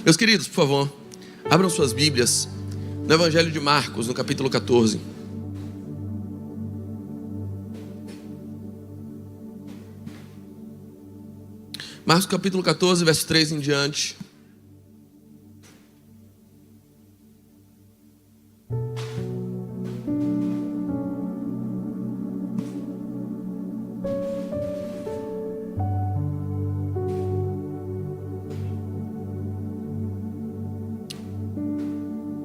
Meus queridos, por favor, abram suas Bíblias no Evangelho de Marcos, no capítulo 14. Marcos capítulo 14, verso 3 em diante.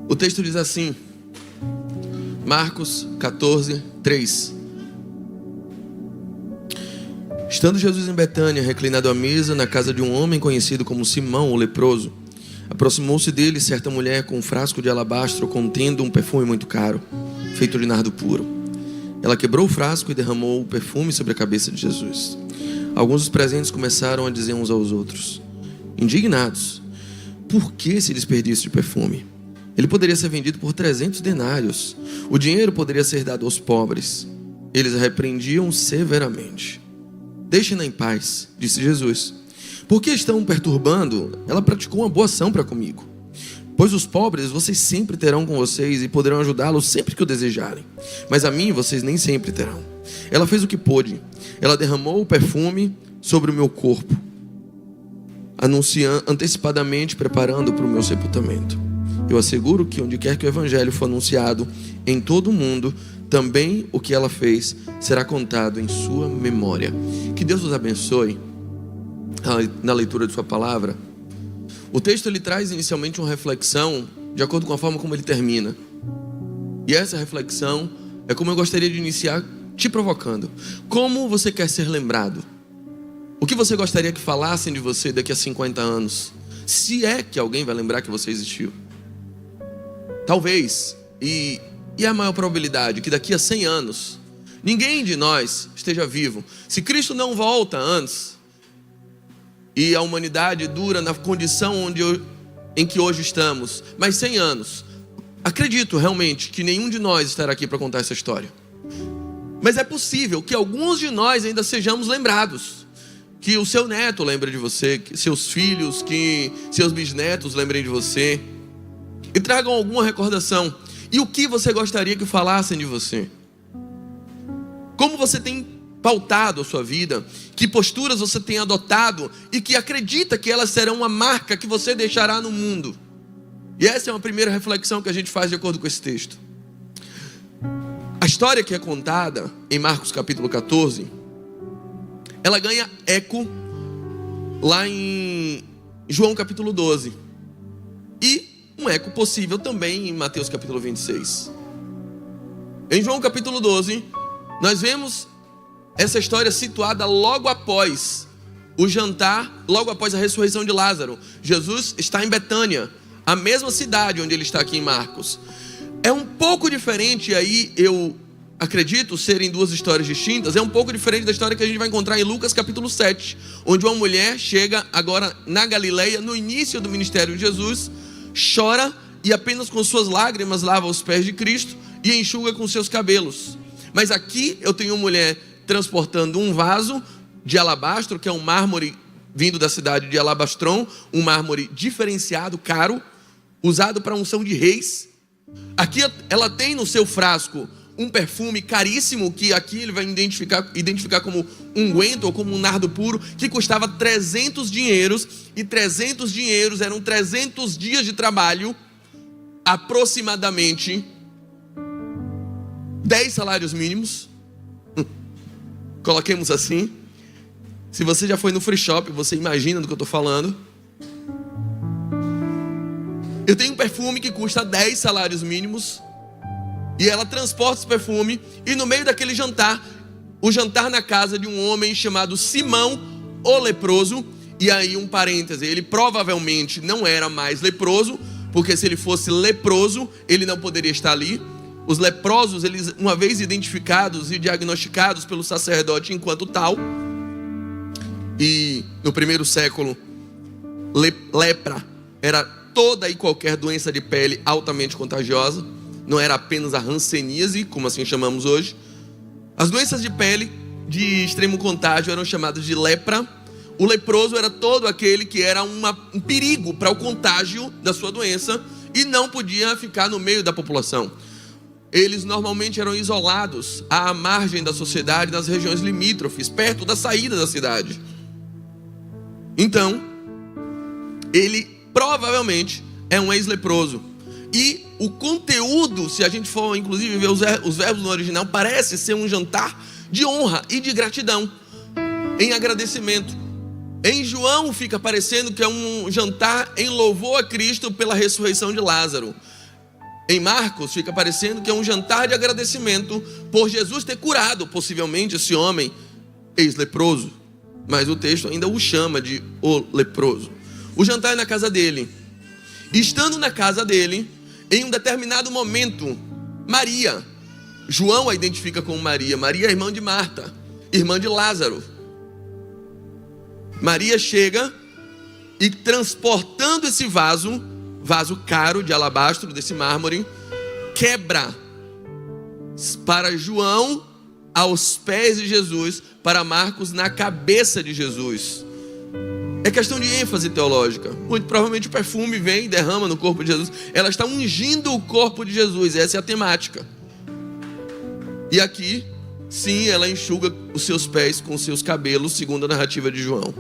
O texto diz assim, Marcos 14, 3. Estando Jesus em Betânia, reclinado à mesa, na casa de um homem conhecido como Simão, o leproso, aproximou-se dele certa mulher com um frasco de alabastro contendo um perfume muito caro, feito de nardo puro. Ela quebrou o frasco e derramou o perfume sobre a cabeça de Jesus. Alguns dos presentes começaram a dizer uns aos outros, indignados, por que esse desperdício de perfume? Ele poderia ser vendido por 300 denários. O dinheiro poderia ser dado aos pobres. Eles a repreendiam severamente. Deixem-na em paz, disse Jesus. Por que estão perturbando? Ela praticou uma boa ação para comigo. Pois os pobres vocês sempre terão com vocês e poderão ajudá-los sempre que o desejarem. Mas a mim vocês nem sempre terão. Ela fez o que pôde. Ela derramou o perfume sobre o meu corpo, anunciando antecipadamente, preparando para o meu sepultamento. Eu asseguro que onde quer que o evangelho for anunciado em todo o mundo, também o que ela fez será contado em sua memória. Que Deus nos abençoe na leitura de sua palavra. O texto ele traz inicialmente uma reflexão de acordo com a forma como ele termina. E essa reflexão é como eu gostaria de iniciar te provocando. Como você quer ser lembrado? O que você gostaria que falassem de você daqui a 50 anos? Se é que alguém vai lembrar que você existiu. Talvez, e a maior probabilidade, que daqui a 100 anos, ninguém de nós esteja vivo. Se Cristo não volta antes, e a humanidade dura na condição em que hoje estamos, mais 100 anos, acredito realmente que nenhum de nós estará aqui para contar essa história. Mas é possível que alguns de nós ainda sejamos lembrados. Que o seu neto lembre de você, que seus filhos, que seus bisnetos lembrem de você. E tragam alguma recordação. E o que você gostaria que falassem de você? Como você tem pautado a sua vida? Que posturas você tem adotado? E que acredita que elas serão uma marca que você deixará no mundo? E essa é uma primeira reflexão que a gente faz de acordo com esse texto. A história que é contada em Marcos capítulo 14, ela ganha eco lá em João capítulo 12. E um eco possível também em Mateus capítulo 26. Em João capítulo 12, nós vemos essa história situada logo após o jantar, logo após a ressurreição de Lázaro. Jesus está em Betânia, a mesma cidade onde ele está aqui em Marcos. É um pouco diferente, aí eu acredito serem duas histórias distintas. É um pouco diferente da história que a gente vai encontrar em Lucas capítulo 7, onde uma mulher chega agora na Galileia, no início do ministério de Jesus, chora e apenas com suas lágrimas lava os pés de Cristo e enxuga com seus cabelos. Mas aqui eu tenho uma mulher transportando um vaso de alabastro, que é um mármore vindo da cidade de Alabastron, um mármore diferenciado, caro, usado para unção de reis. Aqui ela tem no seu frasco um perfume caríssimo, que aqui ele vai identificar como unguento ou como um nardo puro, que custava 300 dinheiros, e 300 dinheiros eram 300 dias de trabalho, aproximadamente 10 salários mínimos, coloquemos assim. Se você já foi no free shop, você imagina do que eu estou falando. Eu tenho um perfume que custa 10 salários mínimos, e ela transporta esse perfume, e no meio daquele jantar, o jantar na casa de um homem chamado Simão, o leproso. E aí um parêntese, ele provavelmente não era mais leproso, porque se ele fosse leproso, ele não poderia estar ali. Os leprosos, eles, uma vez identificados e diagnosticados pelo sacerdote enquanto tal, e no primeiro século, lepra era toda e qualquer doença de pele altamente contagiosa. Não era apenas a hanseníase, como assim chamamos hoje. As doenças de pele de extremo contágio eram chamadas de lepra. O leproso era todo aquele que era um perigo para o contágio da sua doença e não podia ficar no meio da população. Eles normalmente eram isolados à margem da sociedade, nas regiões limítrofes, perto da saída da cidade. Então, ele provavelmente é um ex-leproso. E o conteúdo, se a gente for inclusive ver os verbos no original, parece ser um jantar de honra e de gratidão, em agradecimento. Em João fica parecendo que é um jantar em louvor a Cristo pela ressurreição de Lázaro. Em Marcos fica parecendo que é um jantar de agradecimento por Jesus ter curado possivelmente esse homem ex-leproso. Mas o texto ainda o chama de o leproso. O jantar é na casa dele. E estando na casa dele, em um determinado momento, Maria, João a identifica como Maria. Maria é irmã de Marta, irmã de Lázaro. Maria chega e, transportando esse vaso caro de alabastro, desse mármore, quebra para João aos pés de Jesus, para Marcos na cabeça de Jesus. É questão de ênfase teológica. Muito provavelmente o perfume vem e derrama no corpo de Jesus. Ela está ungindo o corpo de Jesus, essa é a temática. E aqui, sim, ela enxuga os seus pés com os seus cabelos, segundo a narrativa de João.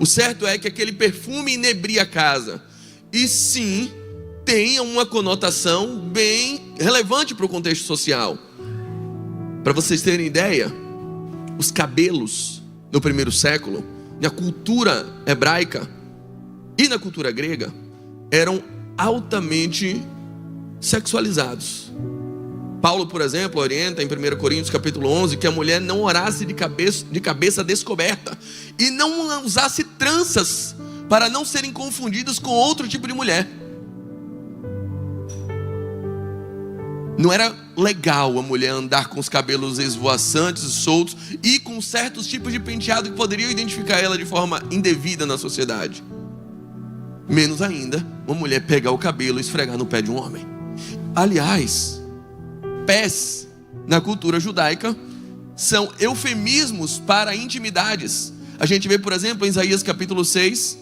O certo é que aquele perfume inebria a casa. E sim, tem uma conotação bem relevante para o contexto social. Para vocês terem ideia, os cabelos no primeiro século, na cultura hebraica e na cultura grega, eram altamente sexualizados. Paulo, por exemplo, orienta em 1 Coríntios capítulo 11 que a mulher não orasse de cabeça descoberta e não usasse tranças para não serem confundidas com outro tipo de mulher. Não era legal a mulher andar com os cabelos esvoaçantes, soltos e com certos tipos de penteado que poderiam identificar ela de forma indevida na sociedade. Menos ainda, uma mulher pegar o cabelo e esfregar no pé de um homem. Aliás, pés na cultura judaica são eufemismos para intimidades. A gente vê, por exemplo, em Isaías capítulo 6,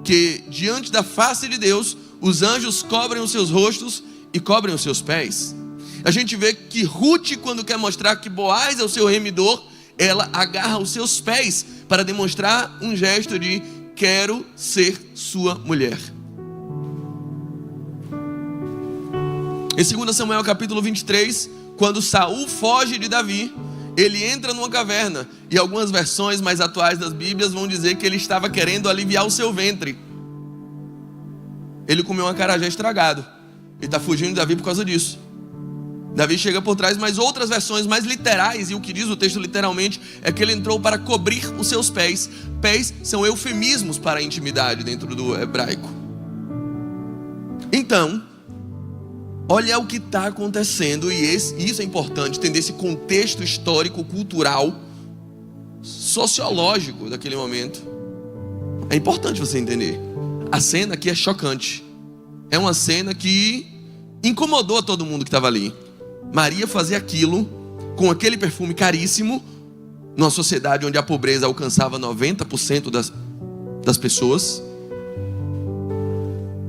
que diante da face de Deus, os anjos cobrem os seus rostos e cobrem os seus pés. A gente vê que Ruth, quando quer mostrar que Boaz é o seu remidor, ela agarra os seus pés para demonstrar um gesto de quero ser sua mulher. Em 2 Samuel capítulo 23, quando Saul foge de Davi, ele entra numa caverna, e algumas versões mais atuais das Bíblias vão dizer que ele estava querendo aliviar o seu ventre. Ele comeu um acarajé estragado e está fugindo de Davi por causa disso. Davi chega por trás, mas outras versões mais literais, e o que diz o texto literalmente, é que ele entrou para cobrir os seus pés. Pés são eufemismos para a intimidade dentro do hebraico. Então, olha o que está acontecendo, e isso é importante, entender esse contexto histórico, cultural, sociológico daquele momento. É importante você entender. A cena aqui é chocante. É uma cena que incomodou todo mundo que estava ali. Maria fazia aquilo com aquele perfume caríssimo, numa sociedade onde a pobreza alcançava 90% das pessoas,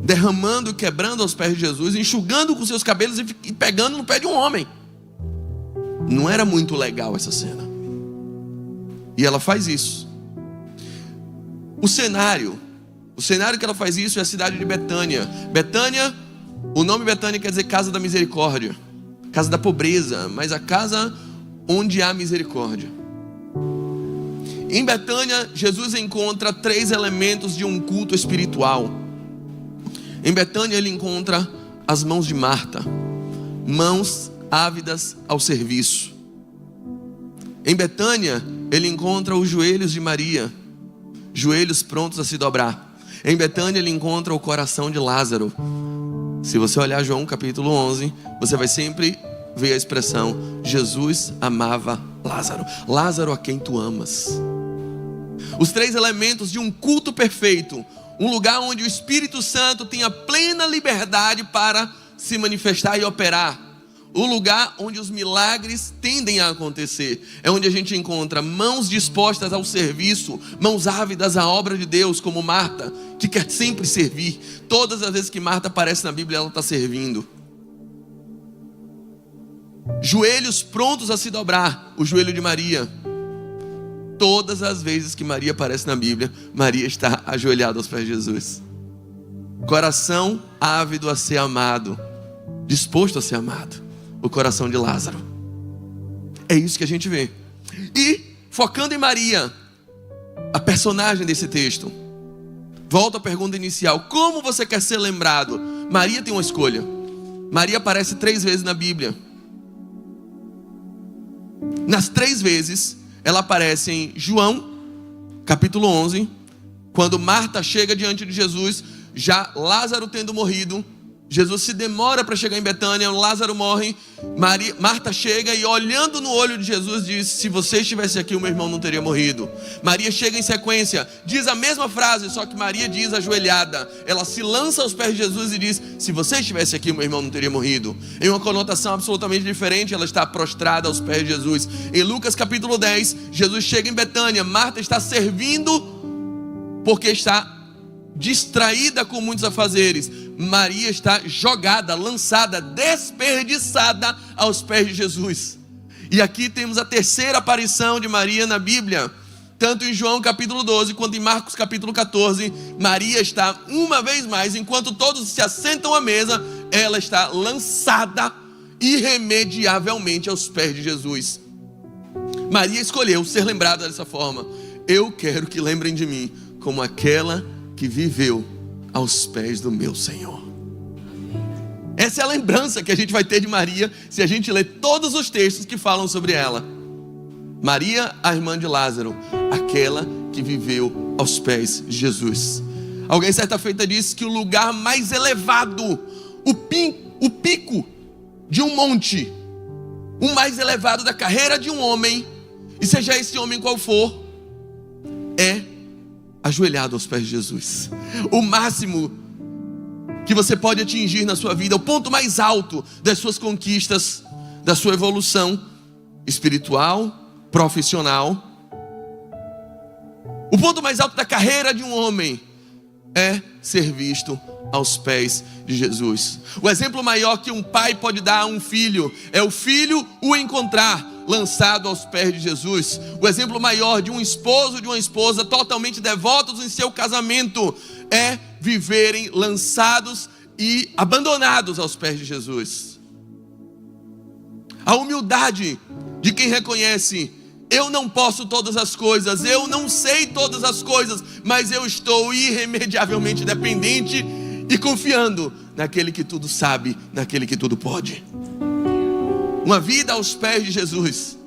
derramando, quebrando aos pés de Jesus, enxugando com seus cabelos e pegando no pé de um homem. Não era muito legal essa cena. E ela faz isso. O cenário que ela faz isso é a cidade de Betânia. Betânia, o nome Betânia quer dizer casa da misericórdia, casa da pobreza, mas a casa onde há misericórdia. Em Betânia, Jesus encontra 3 elementos de um culto espiritual. Em Betânia ele encontra as mãos de Marta, mãos ávidas ao serviço. Em Betânia ele encontra os joelhos de Maria, joelhos prontos a se dobrar. Em Betânia ele encontra o coração de Lázaro. Se você olhar João capítulo 11, você vai sempre ver a expressão Jesus amava Lázaro. Lázaro a quem tu amas. Os 3 elementos de um culto perfeito. Um lugar onde o Espírito Santo tem a plena liberdade para se manifestar e operar. o lugar onde os milagres tendem a acontecer. É onde a gente encontra mãos dispostas ao serviço, mãos ávidas à obra de Deus, como Marta, que quer sempre servir. Todas as vezes que Marta aparece na Bíblia, ela está servindo. Joelhos prontos a se dobrar, o joelho de Maria. Todas as vezes que Maria aparece na Bíblia, Maria está ajoelhada aos pés de Jesus. Coração ávido a ser amado, disposto a ser amado. O coração de Lázaro. É isso que a gente vê. E, focando em Maria, a personagem desse texto, volta à pergunta inicial: como você quer ser lembrado? Maria tem uma escolha. Maria aparece 3 vezes na Bíblia. Nas 3 vezes, ela aparece em João, capítulo 11, quando Marta chega diante de Jesus, já Lázaro tendo morrido. Jesus se demora para chegar em Betânia, Lázaro morre, Marta chega e, olhando no olho de Jesus, diz: se você estivesse aqui, o meu irmão não teria morrido. Maria chega em sequência, diz a mesma frase, só que Maria diz ajoelhada. Ela se lança aos pés de Jesus e diz: se você estivesse aqui, o meu irmão não teria morrido. Em uma conotação absolutamente diferente, ela está prostrada aos pés de Jesus. Em Lucas capítulo 10, Jesus chega em Betânia, Marta está servindo porque está distraída com muitos afazeres. Maria está jogada, lançada, desperdiçada aos pés de Jesus. E aqui temos a terceira aparição de Maria na Bíblia, tanto em João capítulo 12 quanto em Marcos capítulo 14. Maria está uma vez mais, enquanto todos se assentam à mesa, ela está lançada irremediavelmente aos pés de Jesus. Maria escolheu ser lembrada dessa forma. Eu quero que lembrem de mim como aquela que viveu aos pés do meu Senhor. Essa é a lembrança que a gente vai ter de Maria se a gente ler todos os textos que falam sobre ela. Maria, a irmã de Lázaro, aquela que viveu aos pés de Jesus. Alguém certa feita disse que o lugar mais elevado, o pico de um monte, o mais elevado da carreira de um homem, e seja esse homem qual for, é ajoelhado aos pés de Jesus. O máximo que você pode atingir na sua vida, o ponto mais alto das suas conquistas, da sua evolução espiritual, profissional, o ponto mais alto da carreira de um homem é ser visto aos pés de Jesus. O exemplo maior que um pai pode dar a um filho é o filho o encontrar lançado aos pés de Jesus. O exemplo maior de um esposo, de uma esposa totalmente devotos em seu casamento é viverem lançados e abandonados aos pés de Jesus. A humildade de quem reconhece: eu não posso todas as coisas, eu não sei todas as coisas, mas eu estou irremediavelmente dependente e confiando naquele que tudo sabe, naquele que tudo pode. Uma vida aos pés de Jesus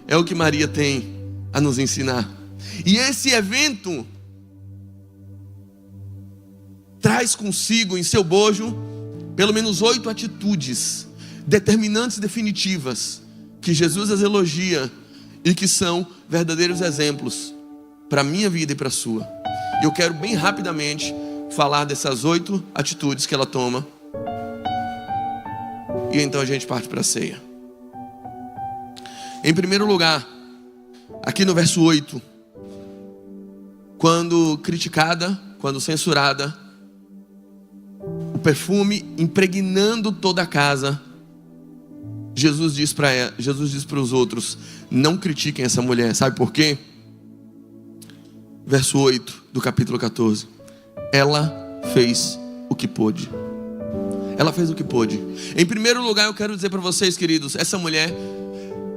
é o que Maria tem a nos ensinar. E esse evento traz consigo em seu bojo pelo menos 8 atitudes determinantes e definitivas que Jesus as elogia e que são verdadeiros exemplos para a minha vida e para a sua. E eu quero bem rapidamente falar dessas 8 atitudes que ela toma, e então a gente parte para a ceia. Em primeiro lugar, aqui no verso 8, quando criticada, quando censurada, o perfume impregnando toda a casa, Jesus diz para os outros: não critiquem essa mulher. Sabe por quê? Verso 8 do capítulo 14. Ela fez o que pôde. Ela fez o que pôde. Em primeiro lugar, eu quero dizer para vocês, queridos, essa mulher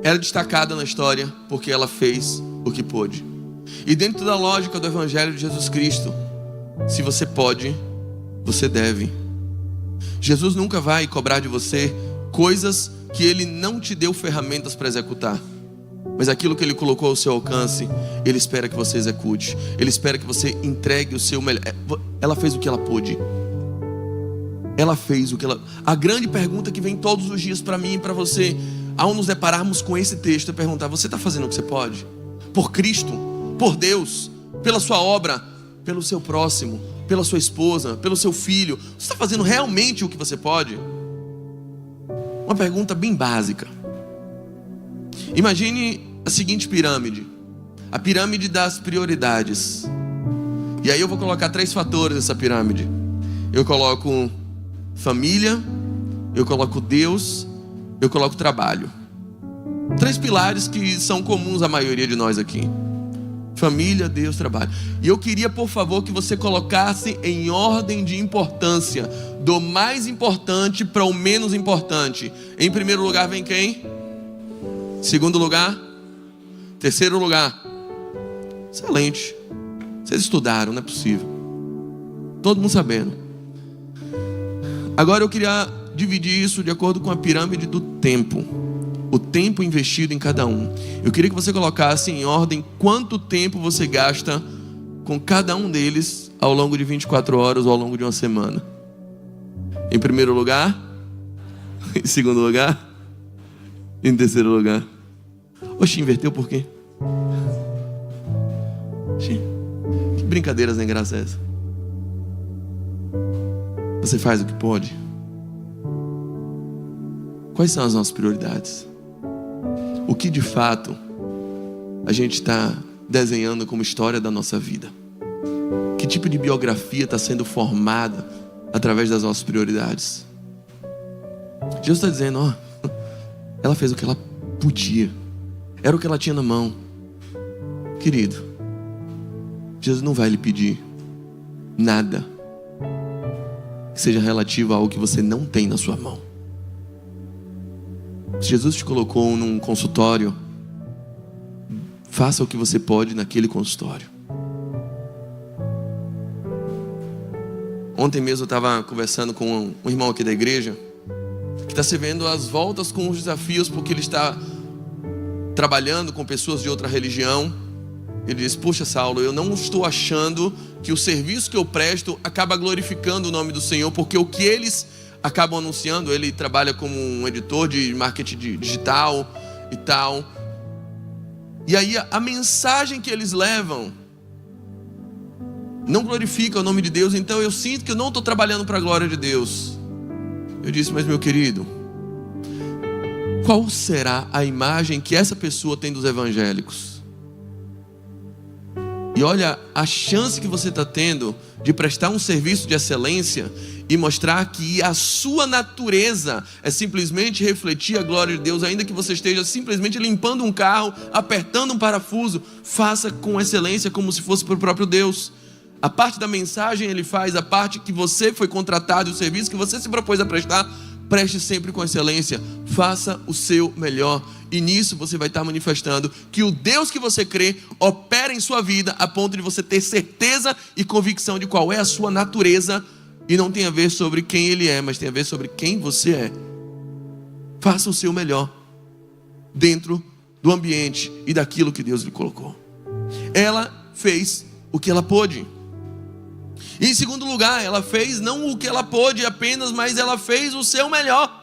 era destacada na história porque ela fez o que pôde. E dentro da lógica do Evangelho de Jesus Cristo, se você pode, você deve. Jesus nunca vai cobrar de você coisas que Ele não te deu ferramentas para executar, mas aquilo que Ele colocou ao seu alcance, Ele espera que você execute. Ele espera que você entregue o seu melhor. Ela fez o que ela pôde. Ela fez o que ela... A grande pergunta que vem todos os dias para mim e para você, ao nos depararmos com esse texto, é perguntar: você está fazendo o que você pode? Por Cristo, por Deus, pela sua obra, pelo seu próximo, pela sua esposa, pelo seu filho. Você está fazendo realmente o que você pode? uma pergunta bem básica. Imagine a seguinte pirâmide: a pirâmide das prioridades. E aí eu vou colocar 3 fatores nessa pirâmide. Eu coloco família, eu coloco Deus, eu coloco trabalho. 3 pilares que são comuns à maioria de nós aqui: família, Deus, trabalho. E eu queria, por favor, que você colocasse em ordem de importância, do mais importante para o menos importante. Em primeiro lugar vem quem? Segundo lugar? Terceiro lugar? Excelente. Vocês estudaram, não é possível. Todo mundo sabendo. Agora eu queria dividir isso de acordo com a pirâmide do tempo. O tempo investido em cada um. Eu queria que você colocasse em ordem quanto tempo você gasta com cada um deles ao longo de 24 horas ou ao longo de uma semana. Em primeiro lugar? Em segundo lugar? Em terceiro lugar? Oxe, inverteu por quê? Oxe, que brincadeira sem graça é essa? Você faz o que pode? Quais são as nossas prioridades? O que de fato a gente está desenhando como história da nossa vida? Que tipo de biografia está sendo formada através das nossas prioridades? Jesus está dizendo, ó, ela fez o que ela podia, era o que ela tinha na mão. Querido, Jesus não vai lhe pedir nada que seja relativo a algo que você não tem na sua mão. Se Jesus te colocou num consultório, faça o que você pode naquele consultório. Ontem mesmo eu estava conversando com um irmão aqui da igreja, que está se vendo às voltas com os desafios, porque ele está trabalhando com pessoas de outra religião. Ele diz, poxa Saulo, eu não estou achando que o serviço que eu presto acaba glorificando o nome do Senhor, porque o que eles acabam anunciando, ele trabalha como um editor de marketing digital e tal, e aí a mensagem que eles levam não glorifica o nome de Deus. Então eu sinto que eu não estou trabalhando para a glória de Deus. Eu disse, mas meu querido, qual será a imagem que essa pessoa tem dos evangélicos? E olha a chance que você está tendo de prestar um serviço de excelência e mostrar que a sua natureza é simplesmente refletir a glória de Deus, ainda que você esteja simplesmente limpando um carro, apertando um parafuso. Faça com excelência, como se fosse para o próprio Deus. A parte da mensagem ele faz, a parte que você foi contratado, o serviço que você se propôs a prestar, preste sempre com excelência, faça o seu melhor. E nisso você vai estar manifestando que o Deus que você crê opera em sua vida, a ponto de você ter certeza e convicção de qual é a sua natureza. E não tem a ver sobre quem ele é, mas tem a ver sobre quem você é. Faça o seu melhor dentro do ambiente e daquilo que Deus lhe colocou. Ela fez o que ela pôde. E em segundo lugar, ela fez não o que ela pôde apenas, mas ela fez o seu melhor.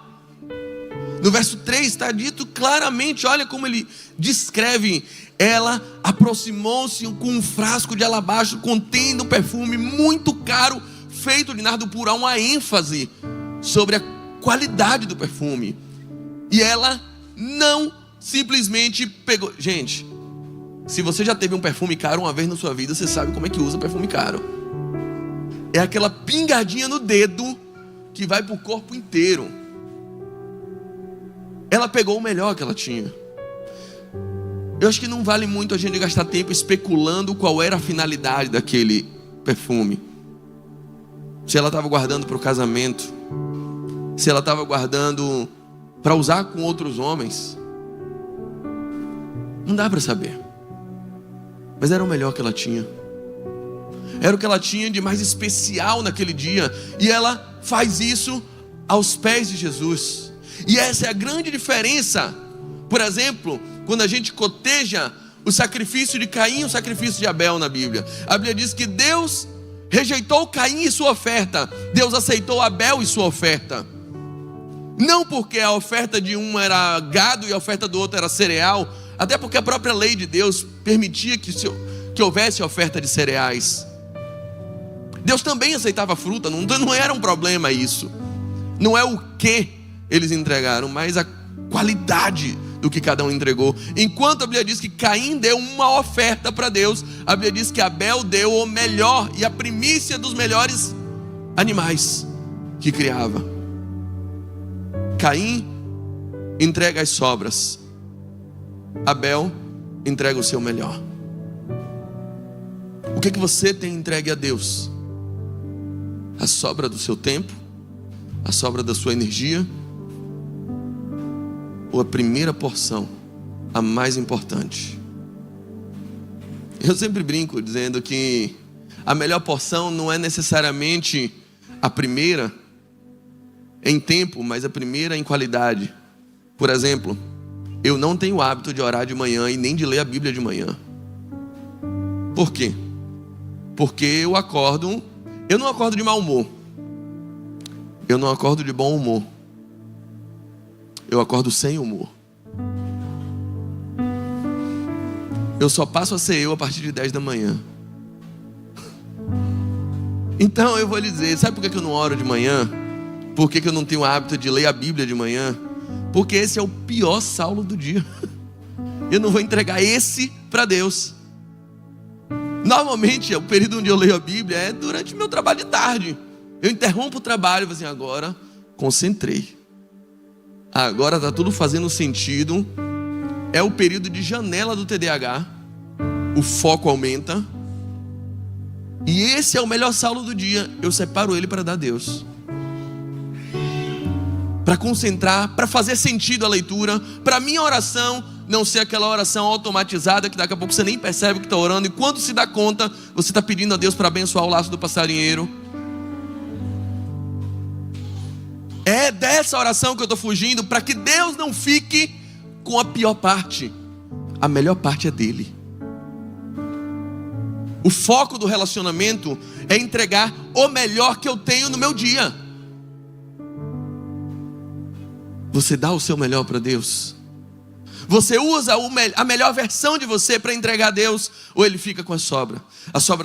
No verso 3 está dito claramente, olha como ele descreve. Ela aproximou-se com um frasco de alabastro contendo um perfume muito caro, feito de nardo puro. Há uma ênfase sobre a qualidade do perfume. E ela não simplesmente pegou. Gente, se você já teve um perfume caro uma vez na sua vida, você sabe como é que usa perfume caro. É aquela pingadinha no dedo que vai para o corpo inteiro. Ela pegou o melhor que ela tinha. Eu acho que não vale muito a gente gastar tempo especulando qual era a finalidade daquele perfume. Se ela estava guardando para o casamento, se ela estava guardando para usar com outros homens, não dá para saber. Mas era o melhor que ela tinha. Era o que ela tinha de mais especial naquele dia. E ela faz isso aos pés de Jesus. E essa é a grande diferença. Por exemplo, quando a gente coteja o sacrifício de Caim e o sacrifício de Abel na Bíblia. A Bíblia diz que Deus rejeitou Caim e sua oferta. Deus aceitou Abel e sua oferta. Não porque a oferta de um era gado e a oferta do outro era cereal. Até porque a própria lei de Deus permitia que houvesse oferta de cereais. Deus também aceitava fruta, não era um problema isso. Não é o que eles entregaram, mas a qualidade do que cada um entregou. Enquanto a Bíblia diz que Caim deu uma oferta para Deus, a Bíblia diz que Abel deu o melhor e a primícia dos melhores animais que criava. Caim entrega as sobras, Abel entrega o seu melhor. O que você tem entregue a Deus? A sobra do seu tempo? A sobra da sua energia? Ou a primeira porção, a mais importante? Eu sempre brinco dizendo que a melhor porção não é necessariamente a primeira em tempo, mas a primeira em qualidade. Por exemplo, eu não tenho o hábito de orar de manhã e nem de ler a Bíblia de manhã. Por quê? Porque eu não acordo de mau humor. Eu não acordo de bom humor. Eu acordo sem humor. Eu só passo a ser eu a partir de 10 da manhã. Então eu vou lhe dizer, sabe por que eu não oro de manhã? Por que eu não tenho o hábito de ler a Bíblia de manhã? Porque esse é o pior Saulo do dia. Eu não vou entregar esse para Deus. Normalmente o período onde eu leio a Bíblia é durante meu trabalho de tarde. Eu interrompo o trabalho e vou assim, agora concentrei. Agora está tudo fazendo sentido. É o período de janela do TDAH. O foco aumenta. E esse é o melhor Saulo do dia. Eu separo ele para dar a Deus, para concentrar, para fazer sentido a leitura, para a minha oração não ser aquela oração automatizada que daqui a pouco você nem percebe que está orando, e quando se dá conta, você está pedindo a Deus para abençoar o laço do passarinheiro. É dessa oração que eu estou fugindo, para que Deus não fique com a pior parte. A melhor parte é dele. O foco do relacionamento é entregar o melhor que eu tenho no meu dia. Você dá o seu melhor para Deus? Você usa a melhor versão de você para entregar a Deus? Ou ele fica com a sobra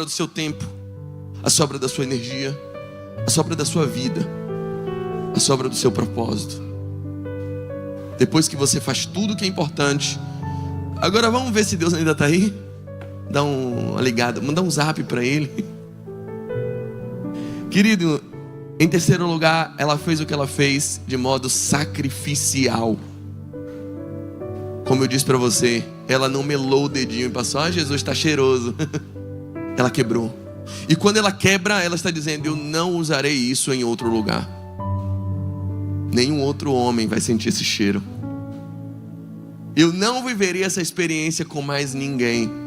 do seu tempo, a sobra da sua energia, a sobra da sua vida, a sobra do seu propósito? Depois que você faz tudo que é importante, agora vamos ver se Deus ainda está aí? Dá uma ligada, manda um zap para ele. Querido, em terceiro lugar, ela fez o que ela fez de modo sacrificial. Como eu disse para você, ela não melou o dedinho e passou, Jesus está cheiroso. Ela quebrou. E quando ela quebra, ela está dizendo, eu não usarei isso em outro lugar. Nenhum outro homem vai sentir esse cheiro. Eu não viverei essa experiência com mais ninguém.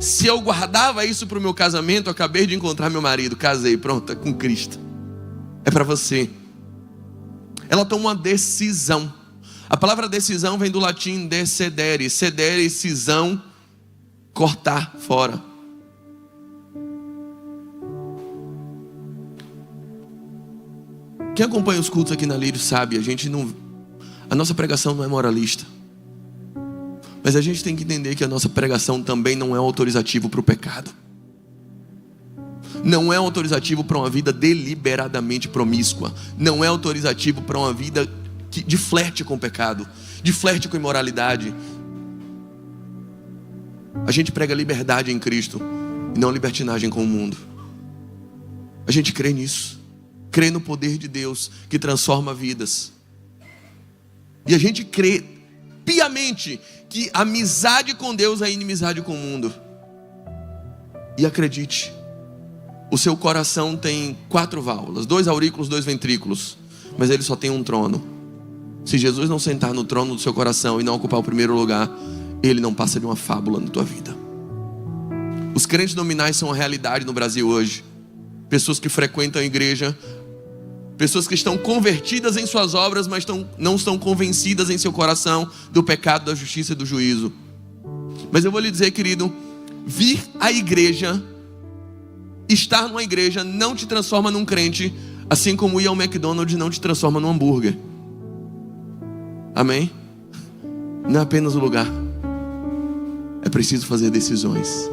Se eu guardava isso para o meu casamento, eu acabei de encontrar meu marido, casei, pronto, é com Cristo. É para você. Ela toma uma decisão. A palavra decisão vem do latim decidere. Cedere, cisão, cortar fora. Quem acompanha os cultos aqui na Lírio sabe, a nossa pregação não é moralista. Mas a gente tem que entender que a nossa pregação também não é autorizativo para o pecado. Não é autorizativo para uma vida deliberadamente promíscua. Não é autorizativo para uma vida de flerte com o pecado, de flerte com a imoralidade. A gente prega liberdade em Cristo e não libertinagem com o mundo. A gente crê nisso. Crê no poder de Deus que transforma vidas. E a gente crê piamente que amizade com Deus é inimizade com o mundo. E acredite, o seu coração tem 4 válvulas, 2 aurículos, 2 ventrículos, mas ele só tem um trono. Se Jesus não sentar no trono do seu coração e não ocupar o primeiro lugar, ele não passa de uma fábula na tua vida. Os crentes nominais são a realidade no Brasil hoje. Pessoas que frequentam a igreja, pessoas que estão convertidas em suas obras, mas não estão convencidas em seu coração do pecado, da justiça e do juízo. Mas eu vou lhe dizer, querido, vir à igreja, estar numa igreja não te transforma num crente, assim como ir ao McDonald's não te transforma num hambúrguer. Amém? Não é apenas o lugar. É preciso fazer decisões.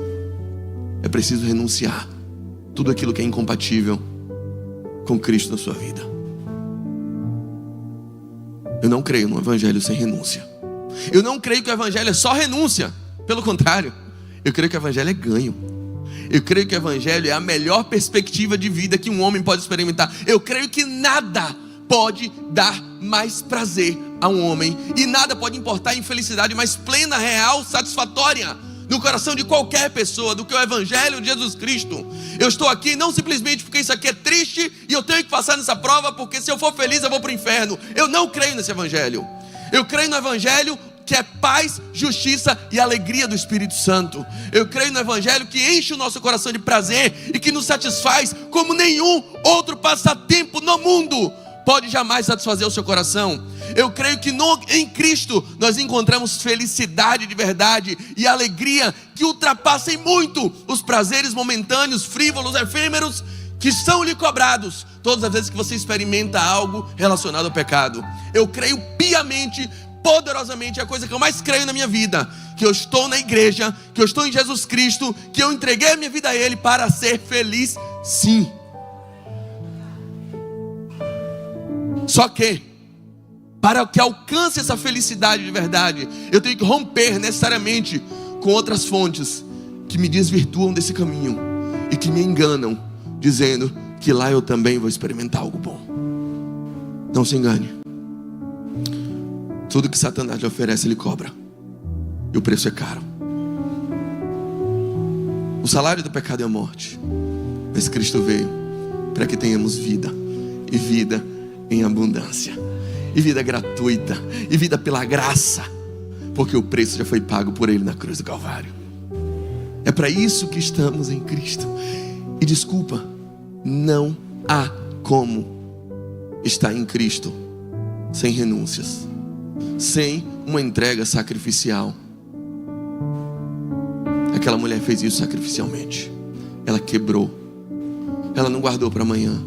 É preciso renunciar tudo aquilo que é incompatível com Cristo na sua vida. Eu não creio no evangelho sem renúncia. Eu não creio que o evangelho é só renúncia. Pelo contrário, eu creio que o evangelho é ganho. Eu creio que o evangelho é a melhor perspectiva de vida que um homem pode experimentar. Eu creio que nada pode dar mais prazer a um homem, e nada pode importar em felicidade mais plena, real, satisfatória no coração de qualquer pessoa do que o evangelho de Jesus Cristo. Eu estou aqui não simplesmente porque isso aqui é triste e eu tenho que passar nessa prova, porque se eu for feliz eu vou para o inferno. Eu não creio nesse evangelho. Eu creio no evangelho que é paz, justiça e alegria do Espírito Santo. Eu creio no evangelho que enche o nosso coração de prazer e que nos satisfaz como nenhum outro passatempo no mundo pode jamais satisfazer o seu coração. Eu creio que em Cristo nós encontramos felicidade de verdade e alegria que ultrapassem muito os prazeres momentâneos, frívolos, efêmeros que são lhe cobrados todas as vezes que você experimenta algo relacionado ao pecado. Eu creio piamente, poderosamente, é a coisa que eu mais creio na minha vida, que eu estou na igreja, que eu estou em Jesus Cristo, que eu entreguei a minha vida a Ele para ser feliz, sim. Só que, para que alcance essa felicidade de verdade, eu tenho que romper necessariamente com outras fontes que me desvirtuam desse caminho e que me enganam, dizendo que lá eu também vou experimentar algo bom. Não se engane. Tudo que Satanás lhe oferece, ele cobra, e o preço é caro. O salário do pecado é a morte, mas Cristo veio para que tenhamos vida, e vida em abundância, e vida gratuita, e vida pela graça, porque o preço já foi pago por Ele na cruz do Calvário. É para isso que estamos em Cristo. E desculpa, não há como estar em Cristo sem renúncias, sem uma entrega sacrificial. Aquela mulher fez isso sacrificialmente. Ela quebrou, ela não guardou para amanhã.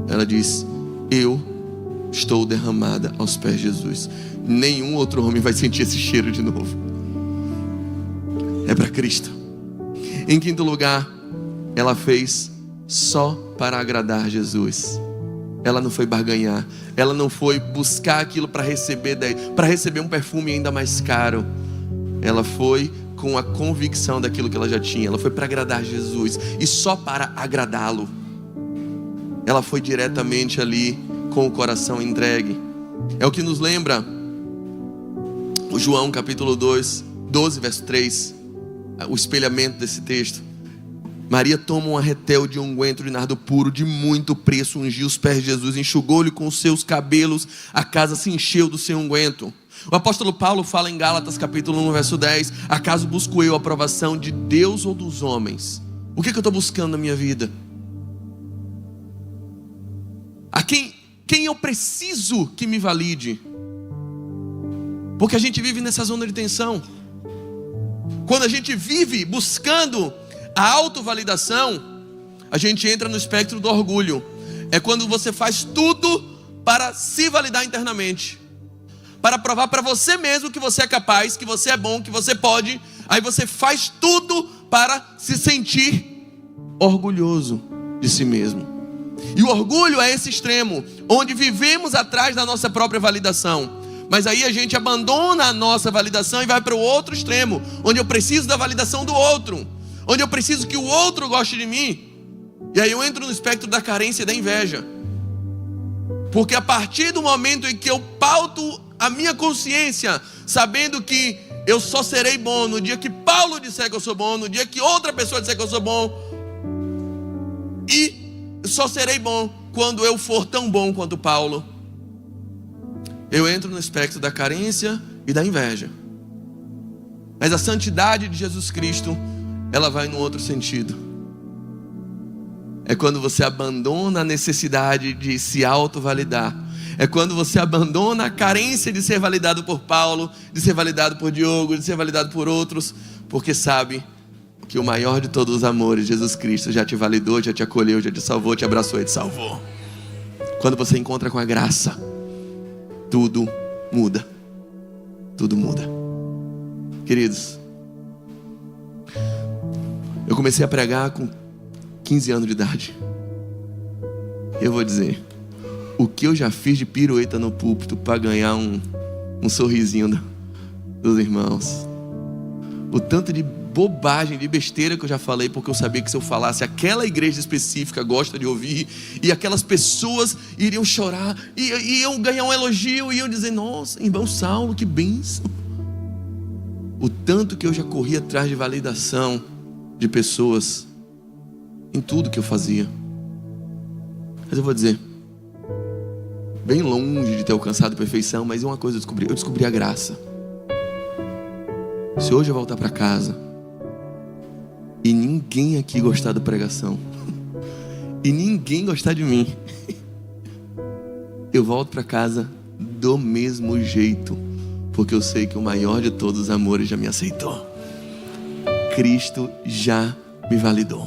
Ela diz: eu estou derramada aos pés de Jesus. Nenhum outro homem vai sentir esse cheiro de novo. É para Cristo. Em quinto lugar, ela fez só para agradar Jesus. Ela não foi barganhar, ela não foi buscar aquilo para receber um perfume ainda mais caro. Ela foi com a convicção daquilo que ela já tinha. Ela foi para agradar Jesus, e só para agradá-lo. Ela foi diretamente ali com o coração entregue. É o que nos lembra o João capítulo 12, verso 3, o espelhamento desse texto. Maria toma um arretel de unguento de nardo puro de muito preço, ungiu os pés de Jesus, enxugou-lhe com os seus cabelos, a casa se encheu do seu unguento. O apóstolo Paulo fala em Gálatas capítulo 1, verso 10: acaso busco eu a aprovação de Deus ou dos homens? O que eu estou buscando na minha vida? A quem eu preciso que me valide? Porque a gente vive nessa zona de tensão. Quando a gente vive buscando a autovalidação, a gente entra no espectro do orgulho. É quando você faz tudo para se validar internamente, para provar para você mesmo que você é capaz, que você é bom, que você pode. Aí você faz tudo para se sentir orgulhoso de si mesmo. E o orgulho é esse extremo, onde vivemos atrás da nossa própria validação. Mas aí a gente abandona a nossa validação e vai para o outro extremo, onde eu preciso da validação do outro, onde eu preciso que o outro goste de mim. E aí eu entro no espectro da carência e da inveja. Porque a partir do momento em que eu pauto a minha consciência, sabendo que eu só serei bom no dia que Paulo disser que eu sou bom, no dia que outra pessoa disser que eu sou bom, e só serei bom quando eu for tão bom quanto Paulo, eu entro no espectro da carência e da inveja. Mas a santidade de Jesus Cristo, ela vai no outro sentido. É quando você abandona a necessidade de se autovalidar. É quando você abandona a carência de ser validado por Paulo, de ser validado por Diogo, de ser validado por outros, porque sabe que o maior de todos os amores, Jesus Cristo, já te validou, já te acolheu, já te salvou, te abraçou e te salvou. Quando você encontra com a graça, tudo muda. Tudo muda. Queridos, eu comecei a pregar com 15 anos de idade. Eu vou dizer, O que eu já fiz de pirueta no púlpito para ganhar um sorrisinho dos irmãos. O tanto de bobagem, de besteira que eu já falei, porque eu sabia que se eu falasse, aquela igreja específica gosta de ouvir, e aquelas pessoas iriam chorar, e iam ganhar um elogio, e iam dizer: nossa, irmão Saulo, que bênção. O tanto que eu já corri atrás de validação de pessoas em tudo que eu fazia. Mas eu vou dizer, bem longe de ter alcançado a perfeição, mas uma coisa eu descobri a graça. Se hoje eu voltar para casa e ninguém aqui gostar da pregação e ninguém gostar de mim, eu volto para casa do mesmo jeito, porque eu sei que o maior de todos os amores já me aceitou. Cristo já me validou.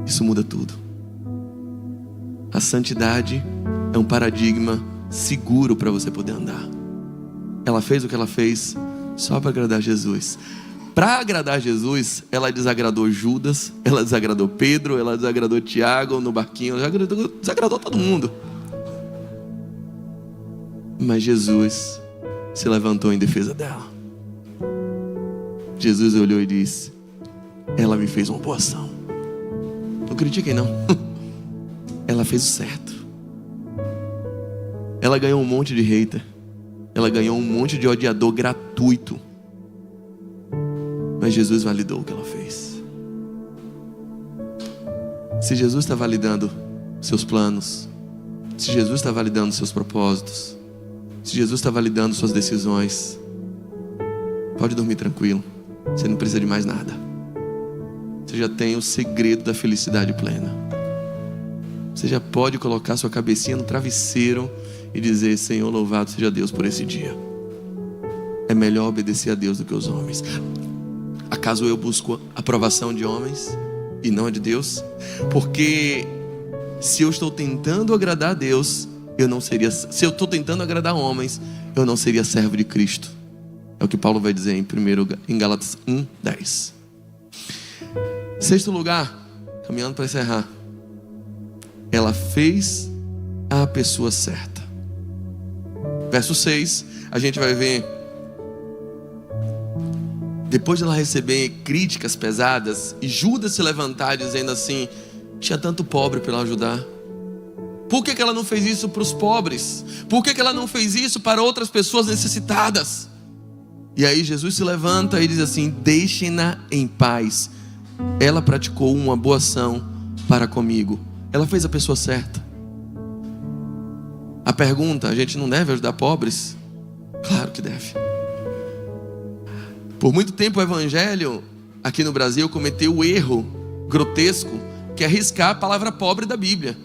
Isso muda tudo. A santidade é um paradigma seguro para você poder andar. Ela fez o que ela fez só para agradar Jesus. Para agradar Jesus, ela desagradou Judas, ela desagradou Pedro, ela desagradou Tiago no barquinho, ela desagradou todo mundo. Mas Jesus se levantou em defesa dela. Jesus olhou e disse: ela me fez uma boa ação. Não critiquem não. Ela fez o certo. Ela ganhou um monte de hater. Ela ganhou um monte de odiador gratuito. Mas Jesus validou o que ela fez. Se Jesus está validando seus planos, se Jesus está validando seus propósitos, se Jesus está validando suas decisões, pode dormir tranquilo. Você não precisa de mais nada. Você já tem o segredo da felicidade plena. Você já pode colocar sua cabecinha no travesseiro e dizer: Senhor, louvado seja Deus por esse dia. É melhor obedecer a Deus do que os homens. Acaso eu busco a aprovação de homens e não a de Deus? Porque se eu estou tentando agradar a Deus, se eu estou tentando agradar homens, eu não seria servo de Cristo. É o que Paulo vai dizer em Gálatas 1:10. Sexto lugar, caminhando para encerrar, ela fez a pessoa certa. Verso 6, a gente vai ver, depois de ela receber críticas pesadas e Judas se levantar dizendo assim: tinha tanto pobre para ela ajudar. Por que ela não fez isso para os pobres? Por que ela não fez isso para outras pessoas necessitadas? E aí Jesus se levanta e diz assim: deixem-na em paz. Ela praticou uma boa ação para comigo. Ela fez a pessoa certa. A pergunta: a gente não deve ajudar pobres? Claro que deve. Por muito tempo o evangelho aqui no Brasil cometeu o erro grotesco que é riscar a palavra pobre da Bíblia,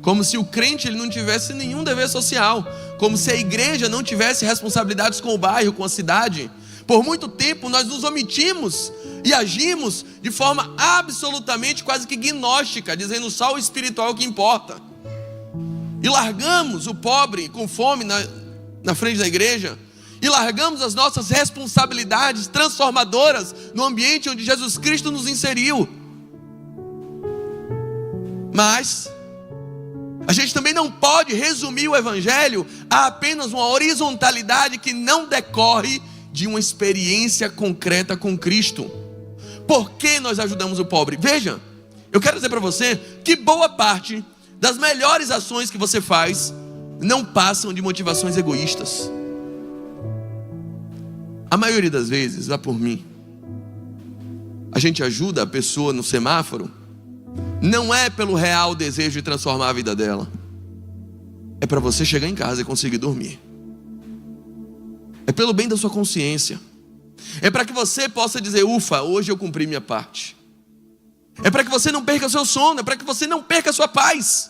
como se o crente ele não tivesse nenhum dever social, como se a igreja não tivesse responsabilidades com o bairro, com a cidade. Por muito tempo nós nos omitimos e agimos de forma absolutamente quase que gnóstica, dizendo só o espiritual que importa. E largamos o pobre com fome na frente da igreja. E largamos as nossas responsabilidades transformadoras no ambiente onde Jesus Cristo nos inseriu. Mas a gente também não pode resumir o evangelho a apenas uma horizontalidade que não decorre de uma experiência concreta com Cristo. Por que nós ajudamos o pobre? Veja, eu quero dizer para você que boa parte das melhores ações que você faz não passam de motivações egoístas. A maioria das vezes, vá por mim, a gente ajuda a pessoa no semáforo, não é pelo real desejo de transformar a vida dela, é para você chegar em casa e conseguir dormir. É pelo bem da sua consciência. É para que você possa dizer: ufa, hoje eu cumpri minha parte. É para que você não perca seu sono, é para que você não perca a sua paz.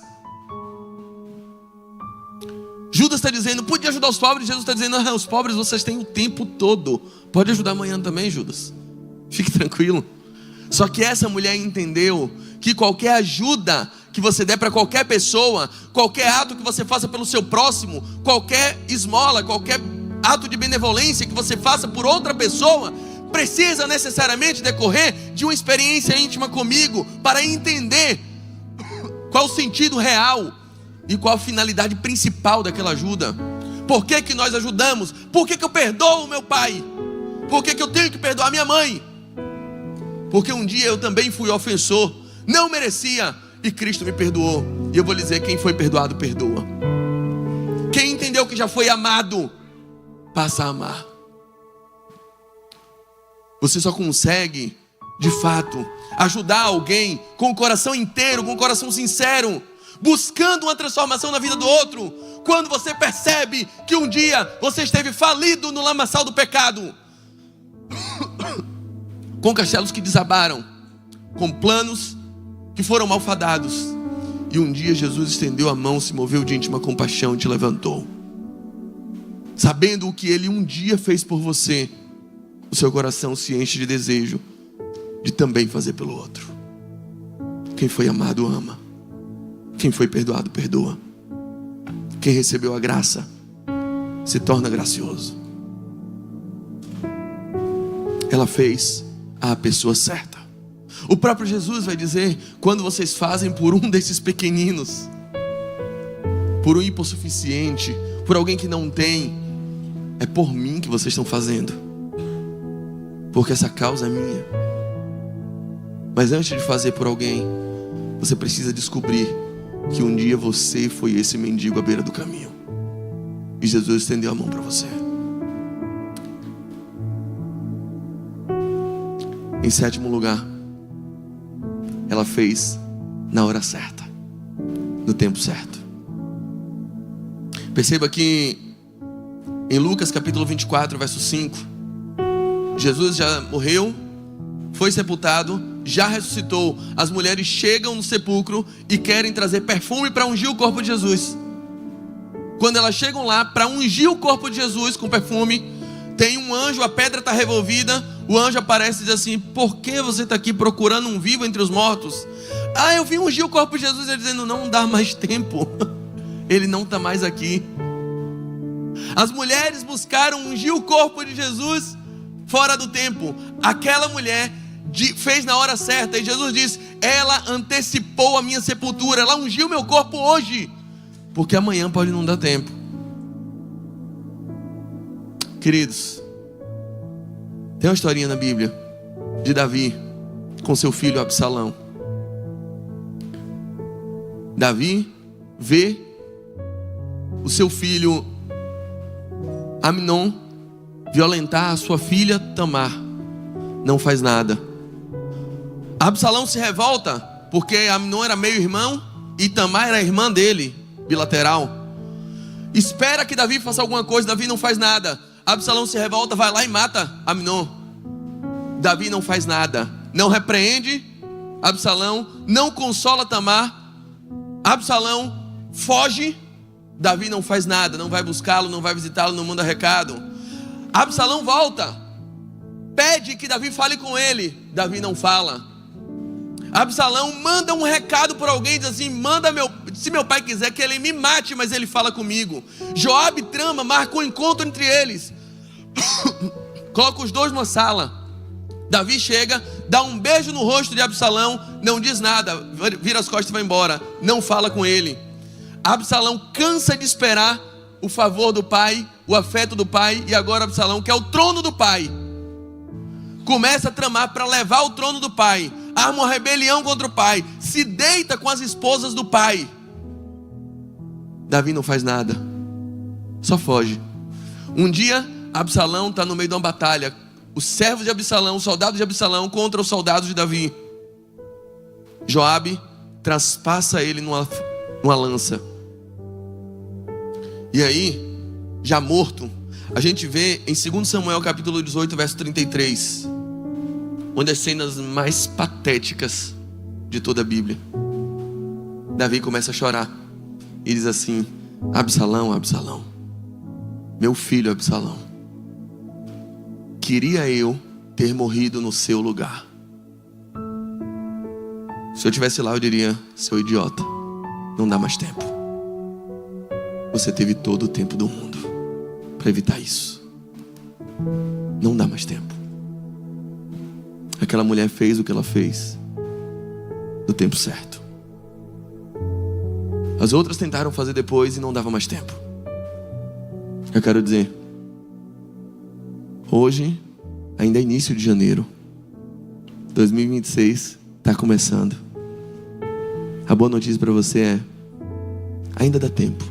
Judas está dizendo: pude ajudar os pobres. Jesus está dizendo: os pobres vocês têm o tempo todo. Pode ajudar amanhã também, Judas. Fique tranquilo. Só que essa mulher entendeu que qualquer ajuda que você der para qualquer pessoa, qualquer ato que você faça pelo seu próximo, qualquer esmola, qualquer ato de benevolência que você faça por outra pessoa, precisa necessariamente decorrer de uma experiência íntima comigo, para entender Qual o sentido real e qual a finalidade principal daquela ajuda? Por que que nós ajudamos? Por que que eu perdoo o meu pai? Por que que eu tenho que perdoar minha mãe? Porque um dia eu também fui ofensor, não merecia, e Cristo me perdoou. E eu vou lhe dizer, quem foi perdoado, perdoa. Quem entendeu que já foi amado, passa a amar. Você só consegue, de fato, ajudar alguém com o coração inteiro, com o coração sincero, buscando uma transformação na vida do outro, quando você percebe que um dia você esteve falido no lamaçal do pecado, com castelos que desabaram, com planos que foram malfadados, e um dia Jesus estendeu a mão, se moveu de íntima compaixão e te levantou. Sabendo o que Ele um dia fez por você, o seu coração se enche de desejo de também fazer pelo outro. Quem foi amado, ama. Quem foi perdoado, perdoa. Quem recebeu a graça, se torna gracioso. Ela fez a pessoa certa. O próprio Jesus vai dizer, quando vocês fazem por um desses pequeninos, por um hipossuficiente, por alguém que não tem, é por mim que vocês estão fazendo, porque essa causa é minha. Mas antes de fazer por alguém, você precisa descobrir que um dia você foi esse mendigo à beira do caminho, e Jesus estendeu a mão para você. Em sétimo lugar, ela fez na hora certa, no tempo certo. Perceba que em Lucas capítulo 24, verso 5, Jesus já morreu, foi sepultado, já ressuscitou. As mulheres chegam no sepulcro e querem trazer perfume para ungir o corpo de Jesus. Quando elas chegam lá para ungir o corpo de Jesus com perfume, tem um anjo, a pedra está revolvida. O anjo aparece e diz assim: por que você está aqui procurando um vivo entre os mortos? Ah, eu vim ungir o corpo de Jesus. Ele dizendo: não dá mais tempo, ele não está mais aqui. As mulheres buscaram ungir o corpo de Jesus fora do tempo. Aquela mulher fez na hora certa, e Jesus diz: ela antecipou a minha sepultura, ela ungiu meu corpo hoje, porque amanhã pode não dar tempo. Queridos, tem uma historinha na Bíblia de Davi com seu filho Absalão. Davi vê o seu filho Amnon violentar a sua filha Tamar, não faz nada. Absalão se revolta porque Amnon era meio irmão e Tamar era irmã dele, bilateral. Espera que Davi faça alguma coisa, Davi não faz nada. Absalão se revolta, vai lá e mata Amnon. Davi não faz nada, não repreende Absalão, não consola Tamar. Absalão foge, Davi não faz nada, não vai buscá-lo, não vai visitá-lo, não manda recado. Absalão volta, pede que Davi fale com ele, Davi não fala. Absalão manda um recado para alguém, diz assim: se meu pai quiser que ele me mate, mas ele fala comigo. Joabe trama, marca um encontro entre eles, coloca os dois numa sala. Davi chega, dá um beijo no rosto de Absalão, não diz nada, vira as costas e vai embora, não fala com ele. Absalão cansa de esperar o favor do pai, o afeto do pai, e agora Absalão quer o trono do pai. Começa a tramar para levar o trono do pai, arma uma rebelião contra o pai, se deita com as esposas do pai. Davi não faz nada, só foge. Um dia Absalão está no meio de uma batalha, os servos de Absalão, os soldados de Absalão contra os soldados de Davi. Joabe traspassa ele numa lança. E aí, já morto, a gente vê em 2 Samuel capítulo 18, verso 33, uma das cenas mais patéticas de toda a Bíblia. Davi começa a chorar e diz assim: Absalão, Absalão, meu filho Absalão, queria eu ter morrido no seu lugar. Se eu estivesse lá, eu diria: seu idiota, não dá mais tempo. Você teve todo o tempo do mundo para evitar isso. Não dá mais tempo. Aquela mulher fez o que ela fez no tempo certo. As outras tentaram fazer depois e não dava mais tempo. Eu quero dizer, hoje ainda é início de janeiro. 2026 está começando. A boa notícia para você é: ainda dá tempo.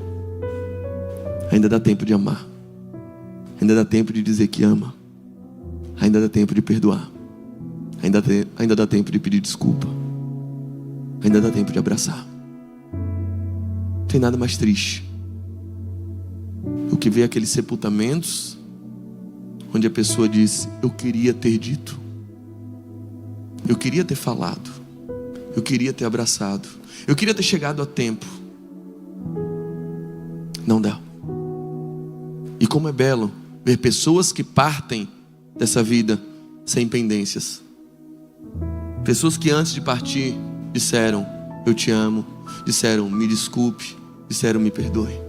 Ainda dá tempo de amar. Ainda dá tempo de dizer que ama. Ainda dá tempo de perdoar. Ainda dá tempo de pedir desculpa. Ainda dá tempo de abraçar. Não tem nada mais triste do que ver aqueles sepultamentos onde a pessoa diz: eu queria ter dito, eu queria ter falado, eu queria ter abraçado, eu queria ter chegado a tempo. Não dá. E como é belo ver pessoas que partem dessa vida sem pendências. Pessoas que antes de partir disseram: eu te amo, disseram: me desculpe, disseram: me perdoe.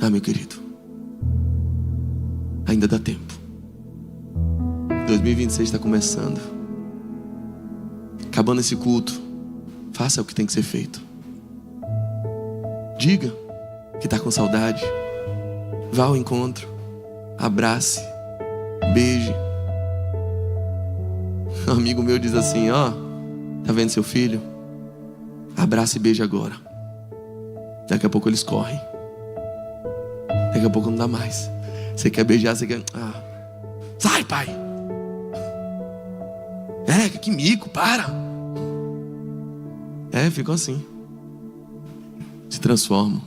Ah, meu querido, ainda dá tempo. 2026 está começando. Acabando esse culto, faça o que tem que ser feito. Diga que está com saudade. Vá ao encontro. Abrace. Beije. Um amigo meu diz assim: ó, tá vendo seu filho? Abrace e beije agora. Daqui a pouco eles correm. Daqui a pouco não dá mais. Você quer beijar, você quer... sai, pai. Que mico, para. Ficam assim. Se transformam.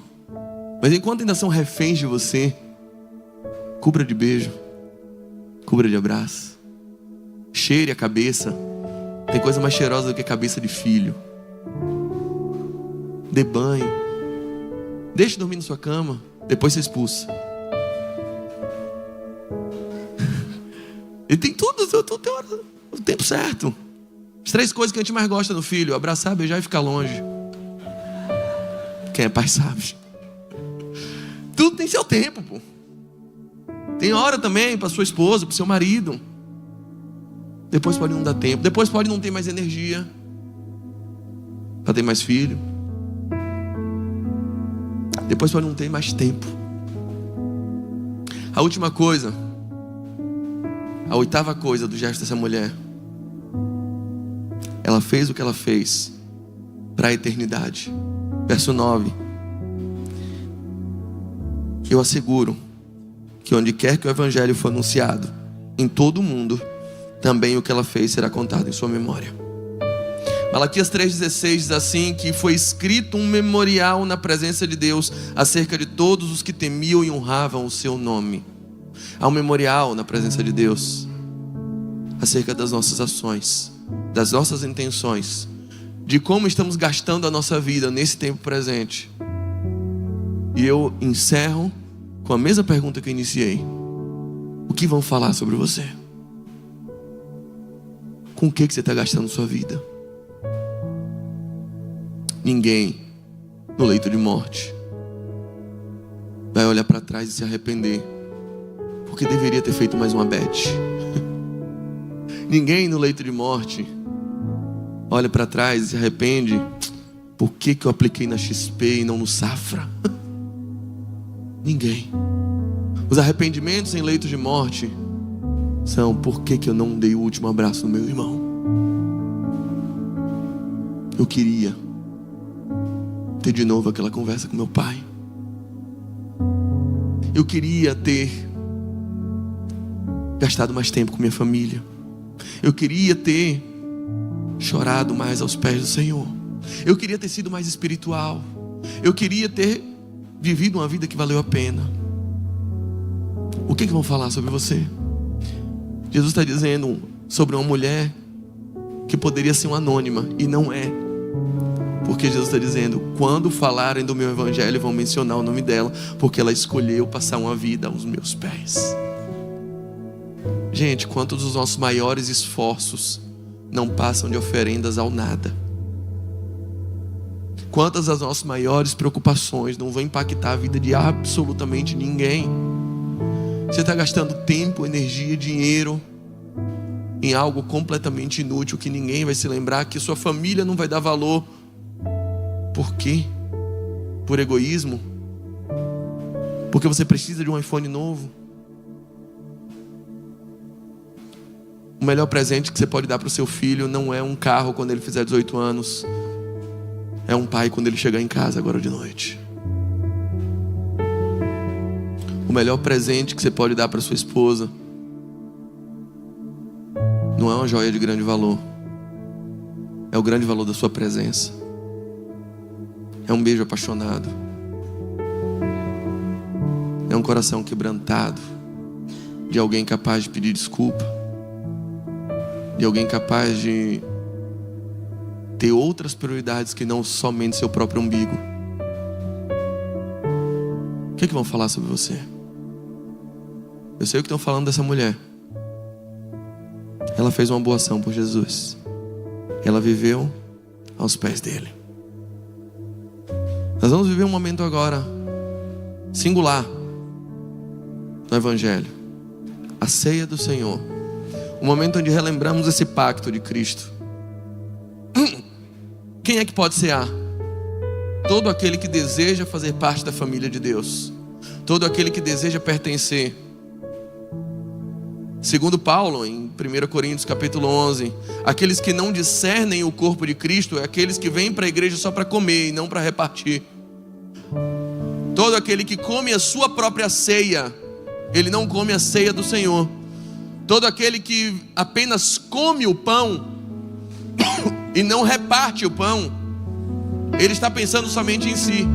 Mas enquanto ainda são reféns de você, cubra de beijo, cubra de abraço. Cheire a cabeça. Tem coisa mais cheirosa do que a cabeça de filho. Dê banho. Deixe dormir na sua cama. Depois você expulsa. Ele tem tudo o tempo certo. As 3 coisas que a gente mais gosta no filho: abraçar, beijar e ficar longe. Quem é pai sabe. Tudo tem seu tempo, pô. Tem hora também para sua esposa, para seu marido. Depois pode não dar tempo. Depois pode não ter mais energia para ter mais filho. Depois pode não ter mais tempo. A última coisa, a 8ª coisa do gesto dessa mulher: ela fez o que ela fez para a eternidade. Verso 9: eu asseguro que onde quer que o evangelho for anunciado em todo o mundo, também o que ela fez será contado em sua memória. Malaquias 3,16 diz assim: que foi escrito um memorial na presença de Deus acerca de todos os que temiam e honravam o seu nome. Há um memorial na presença de Deus acerca das nossas ações, das nossas intenções, de como estamos gastando a nossa vida nesse tempo presente. E eu encerro com a mesma pergunta que eu iniciei: o que vão falar sobre você? Com o que você está gastando sua vida? Ninguém no leito de morte vai olhar para trás e se arrepender porque deveria ter feito mais uma bet. Ninguém no leito de morte olha para trás e se arrepende: por que eu apliquei na XP e não no Safra? Ninguém. Os arrependimentos em leito de morte são: por que eu não dei o último abraço no meu irmão? Eu queria ter de novo aquela conversa com meu pai. Eu queria ter gastado mais tempo com minha família. Eu queria ter chorado mais aos pés do Senhor. Eu queria ter sido mais espiritual. Eu queria ter vivido uma vida que valeu a pena. O que vão falar sobre você? Jesus está dizendo sobre uma mulher que poderia ser uma anônima e não é. Porque Jesus está dizendo: quando falarem do meu evangelho, vão mencionar o nome dela, porque ela escolheu passar uma vida aos meus pés. Gente, quantos dos nossos maiores esforços não passam de oferendas ao nada? Quantas das nossas maiores preocupações não vão impactar a vida de absolutamente ninguém? Você está gastando tempo, energia, dinheiro em algo completamente inútil, que ninguém vai se lembrar, que sua família não vai dar valor. Por quê? Por egoísmo? Porque você precisa de um iPhone novo? O melhor presente que você pode dar para o seu filho não é um carro quando ele fizer 18 anos. É um pai quando ele chegar em casa agora de noite. O melhor presente que você pode dar para sua esposa não é uma joia de grande valor. É o grande valor da sua presença. É um beijo apaixonado. É um coração quebrantado. De alguém capaz de pedir desculpa. De alguém capaz de ter outras prioridades que não somente seu próprio umbigo. O que vão falar sobre você? Eu sei o que estão falando dessa mulher. Ela fez uma boa ação por Jesus. Ela viveu aos pés dele. Nós vamos viver um momento agora singular no Evangelho. A ceia do Senhor. Um momento onde relembramos esse pacto de Cristo. Quem é que pode cear? Todo aquele que deseja fazer parte da família de Deus. Todo aquele que deseja pertencer. Segundo Paulo, em 1 Coríntios capítulo 11, aqueles que não discernem o corpo de Cristo é aqueles que vêm para a igreja só para comer e não para repartir. Todo aquele que come a sua própria ceia, ele não come a ceia do Senhor. Todo aquele que apenas come o pão e não reparte o pão, ele está pensando somente em si.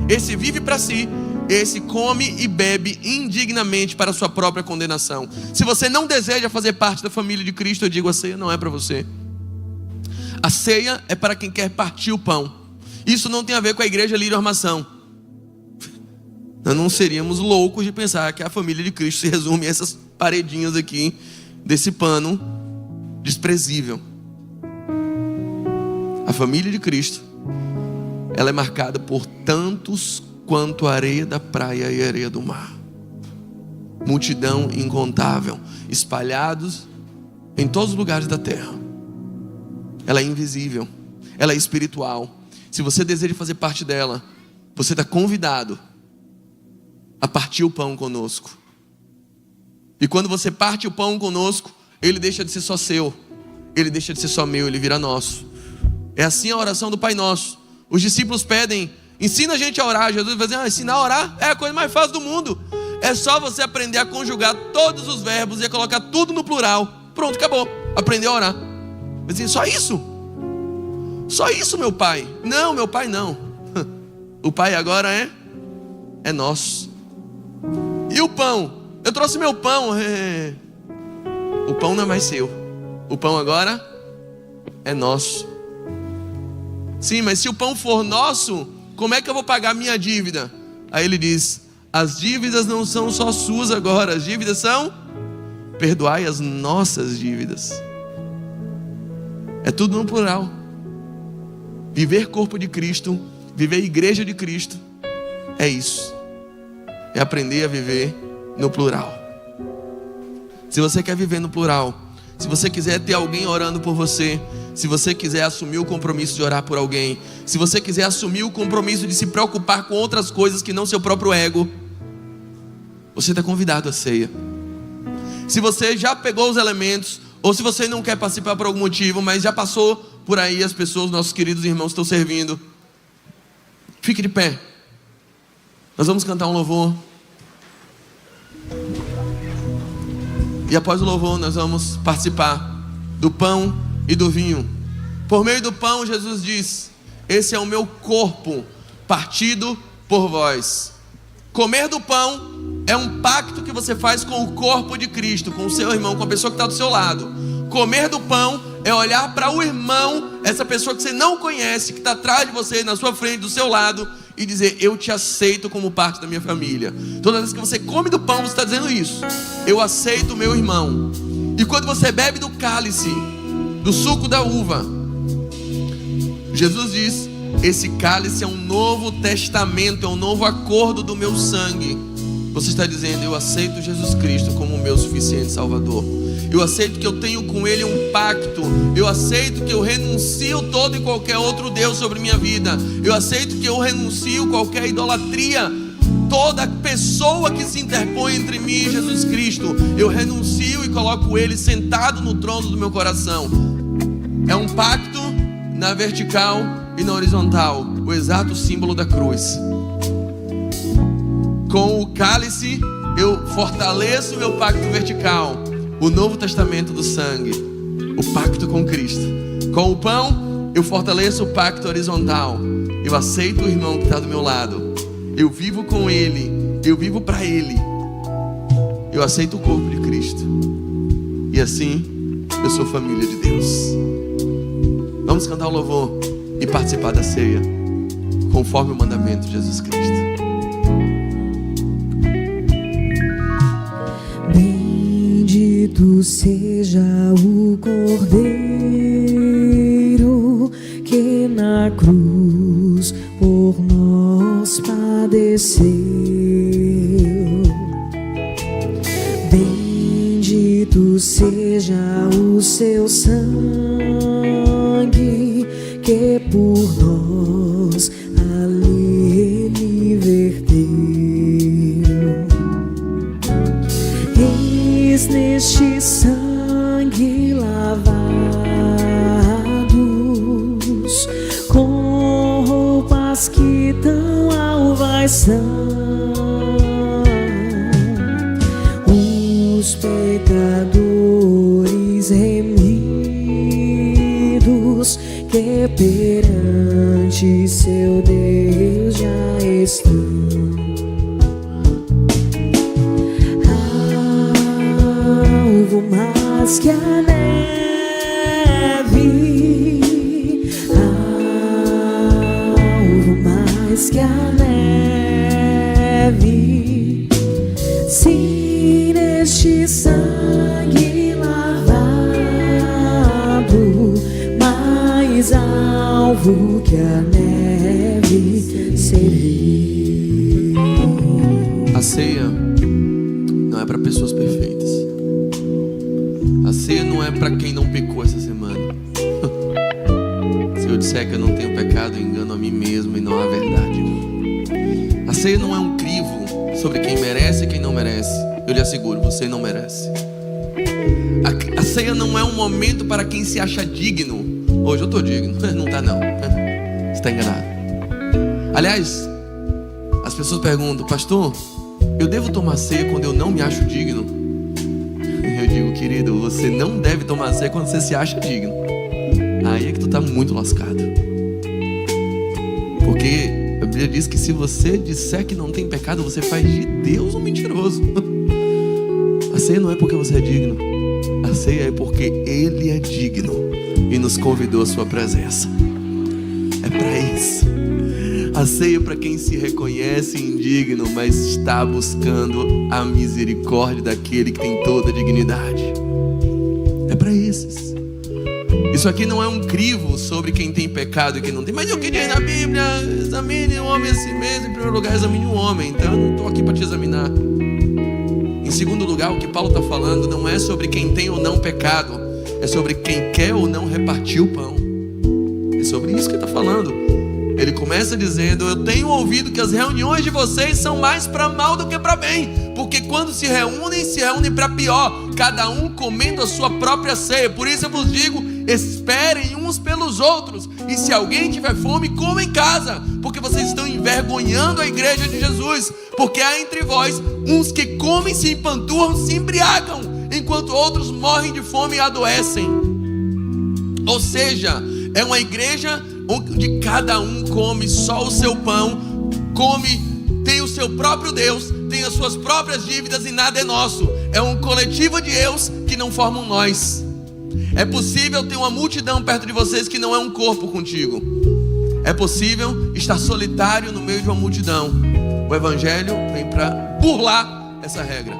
Esse vive para si. Esse come e bebe indignamente para a sua própria condenação. Se você não deseja fazer parte da família de Cristo, eu digo, a ceia não é para você. A ceia é para quem quer partir o pão. Isso não tem a ver com a igreja Lírio Armação. Nós não seríamos loucos de pensar que a família de Cristo se resume a essas paredinhas aqui, desse pano desprezível. A família de Cristo, ela é marcada por tantos quanto a areia da praia e a areia do mar. Multidão incontável, espalhados em todos os lugares da terra. Ela é invisível, ela é espiritual. Se você deseja fazer parte dela, você está convidado a partir o pão conosco. E quando você parte o pão conosco, ele deixa de ser só seu, ele deixa de ser só meu, ele vira nosso. É assim a oração do Pai Nosso. Os discípulos pedem: ensina a gente a orar. Jesus vai dizer: ensinar a orar é a coisa mais fácil do mundo. É só você aprender a conjugar todos os verbos e a colocar tudo no plural. Pronto, acabou. Aprendeu a orar. Vai dizer: só isso? Só isso, meu pai? Não, meu pai não. O pai agora é nosso. E o pão? Eu trouxe meu pão. O pão não é mais seu. O pão agora é nosso. Sim, mas se o pão for nosso, como é que eu vou pagar a minha dívida? Aí ele diz: as dívidas não são só suas agora, as dívidas são: perdoai as nossas dívidas. É tudo no plural. Viver corpo de Cristo, viver igreja de Cristo, é isso. É aprender a viver no plural. Se você quer viver no plural, se você quiser ter alguém orando por você, se você quiser assumir o compromisso de orar por alguém, se você quiser assumir o compromisso de se preocupar com outras coisas que não seu próprio ego, você está convidado à ceia. Se você já pegou os elementos, ou se você não quer participar por algum motivo, mas já passou por aí, as pessoas, nossos queridos irmãos estão servindo, fique de pé. Nós vamos cantar um louvor. E após o louvor nós vamos participar do pão e do vinho. Por meio do pão, Jesus diz: esse é o meu corpo partido por vós. Comer do pão é um pacto que você faz com o corpo de Cristo, com o seu irmão, com a pessoa que está do seu lado. Comer do pão é olhar para o irmão, essa pessoa que você não conhece, que está atrás de você, na sua frente, do seu lado, e dizer: eu te aceito como parte da minha família. Toda vez que você come do pão, você está dizendo isso: eu aceito o meu irmão. E quando você bebe do cálice, do suco da uva, Jesus diz: esse cálice é um novo testamento, é um novo acordo do meu sangue. Você está dizendo: eu aceito Jesus Cristo como o meu suficiente Salvador. Eu aceito que eu tenho com Ele um pacto. Eu aceito que eu renuncio todo e qualquer outro Deus sobre minha vida. Eu aceito que eu renuncio qualquer idolatria. Toda pessoa que se interpõe entre mim e Jesus Cristo, eu renuncio e coloco Ele sentado no trono do meu coração. É um pacto na vertical e na horizontal, o exato símbolo da cruz. Com o cálice eu fortaleço o meu pacto vertical, o Novo Testamento do sangue, o pacto com Cristo. Com o pão eu fortaleço o pacto horizontal. Eu aceito o irmão que está do meu lado. Eu vivo com Ele, eu vivo para Ele. Eu aceito o corpo de Cristo. E assim eu sou família de Deus. Vamos cantar o louvor e participar da ceia, conforme o mandamento de Jesus Cristo. Bendito seja o Cordeiro que na cruz por nós padeceu. Bendito seja o seu sangue que por nós ali ele verteu. Eis neste sangue lavados, com roupas que tão alvas são, os pecadores remidos que perante seu Deus já estão. Alvo mais que a neve, alvo mais que a neve, se neste sangue lavado, mais alvo que a neve serei. A ceia não é para pessoas perfeitas. A ceia não é para quem não pecou essa semana. Se eu disser que eu não tenho pecado, eu engano a mim mesmo e não há verdade em mim. A ceia não é um crivo sobre quem merece e quem não merece. Eu lhe asseguro, você não merece. A ceia não é um momento para quem se acha digno. Hoje eu estou digno. Não está não. Você está enganado. Aliás, as pessoas perguntam: pastor, eu devo tomar ceia quando eu não me acho digno? Eu digo: querido, você não deve tomar ceia quando você se acha digno. Aí é que tu está muito lascado. Porque a Bíblia diz que se você disser que não tem pecado, você faz de Deus um mentiroso. A ceia não é porque você é digno. A ceia é porque Ele é digno e nos convidou à sua presença. É para isso. A ceia é para quem se reconhece indigno, mas está buscando a misericórdia daquele que tem toda a dignidade. É para esses. Isso aqui não é um crivo sobre quem tem pecado e quem não tem. Mas o que diz na Bíblia? Examine o homem a si mesmo. Em primeiro lugar, examine o homem. Então eu não estou aqui para te examinar. Em segundo lugar, o que Paulo está falando não é sobre quem tem ou não pecado. É sobre quem quer ou não repartir o pão. É sobre isso que ele está falando. Ele começa dizendo: eu tenho ouvido que as reuniões de vocês são mais para mal do que para bem, porque quando se reúnem para pior, cada um comendo a sua própria ceia. Por isso eu vos digo: esperem uns pelos outros, e se alguém tiver fome, coma em casa, porque vocês estão envergonhando a igreja de Jesus. Porque há entre vós uns que comem, se empanturram, se embriagam, enquanto outros morrem de fome e adoecem. Ou seja, é uma igreja onde cada um come só o seu pão, tem o seu próprio Deus, tem as suas próprias dívidas e nada é nosso. É um coletivo de eus que não formam nós. É possível ter uma multidão perto de vocês que não é um corpo contigo. É possível estar solitário no meio de uma multidão. O Evangelho vem para burlar essa regra,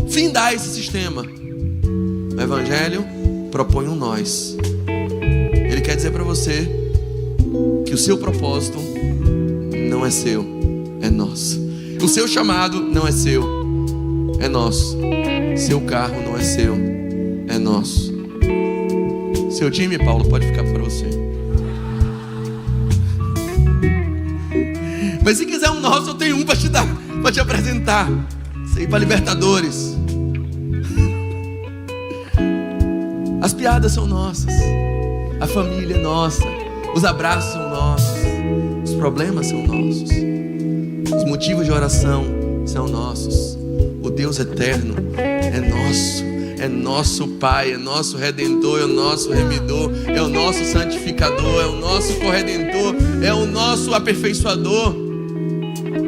findar esse sistema. O Evangelho propõe um nós. Ele quer dizer para você que o seu propósito não é seu, é nosso. O seu chamado não é seu, é nosso. Seu carro não é seu, é nosso. Seu time, Paulo, pode ficar para você. Mas se quiser um nosso, eu tenho um para te dar, para te apresentar. Isso aí para Libertadores. As piadas são nossas, a família é nossa, os abraços são nossos, os problemas são nossos, os motivos de oração são nossos. O Deus eterno é nosso Pai, é nosso Redentor, é o nosso Remidor, é o nosso Santificador, é o nosso Corredentor, é o nosso Aperfeiçoador,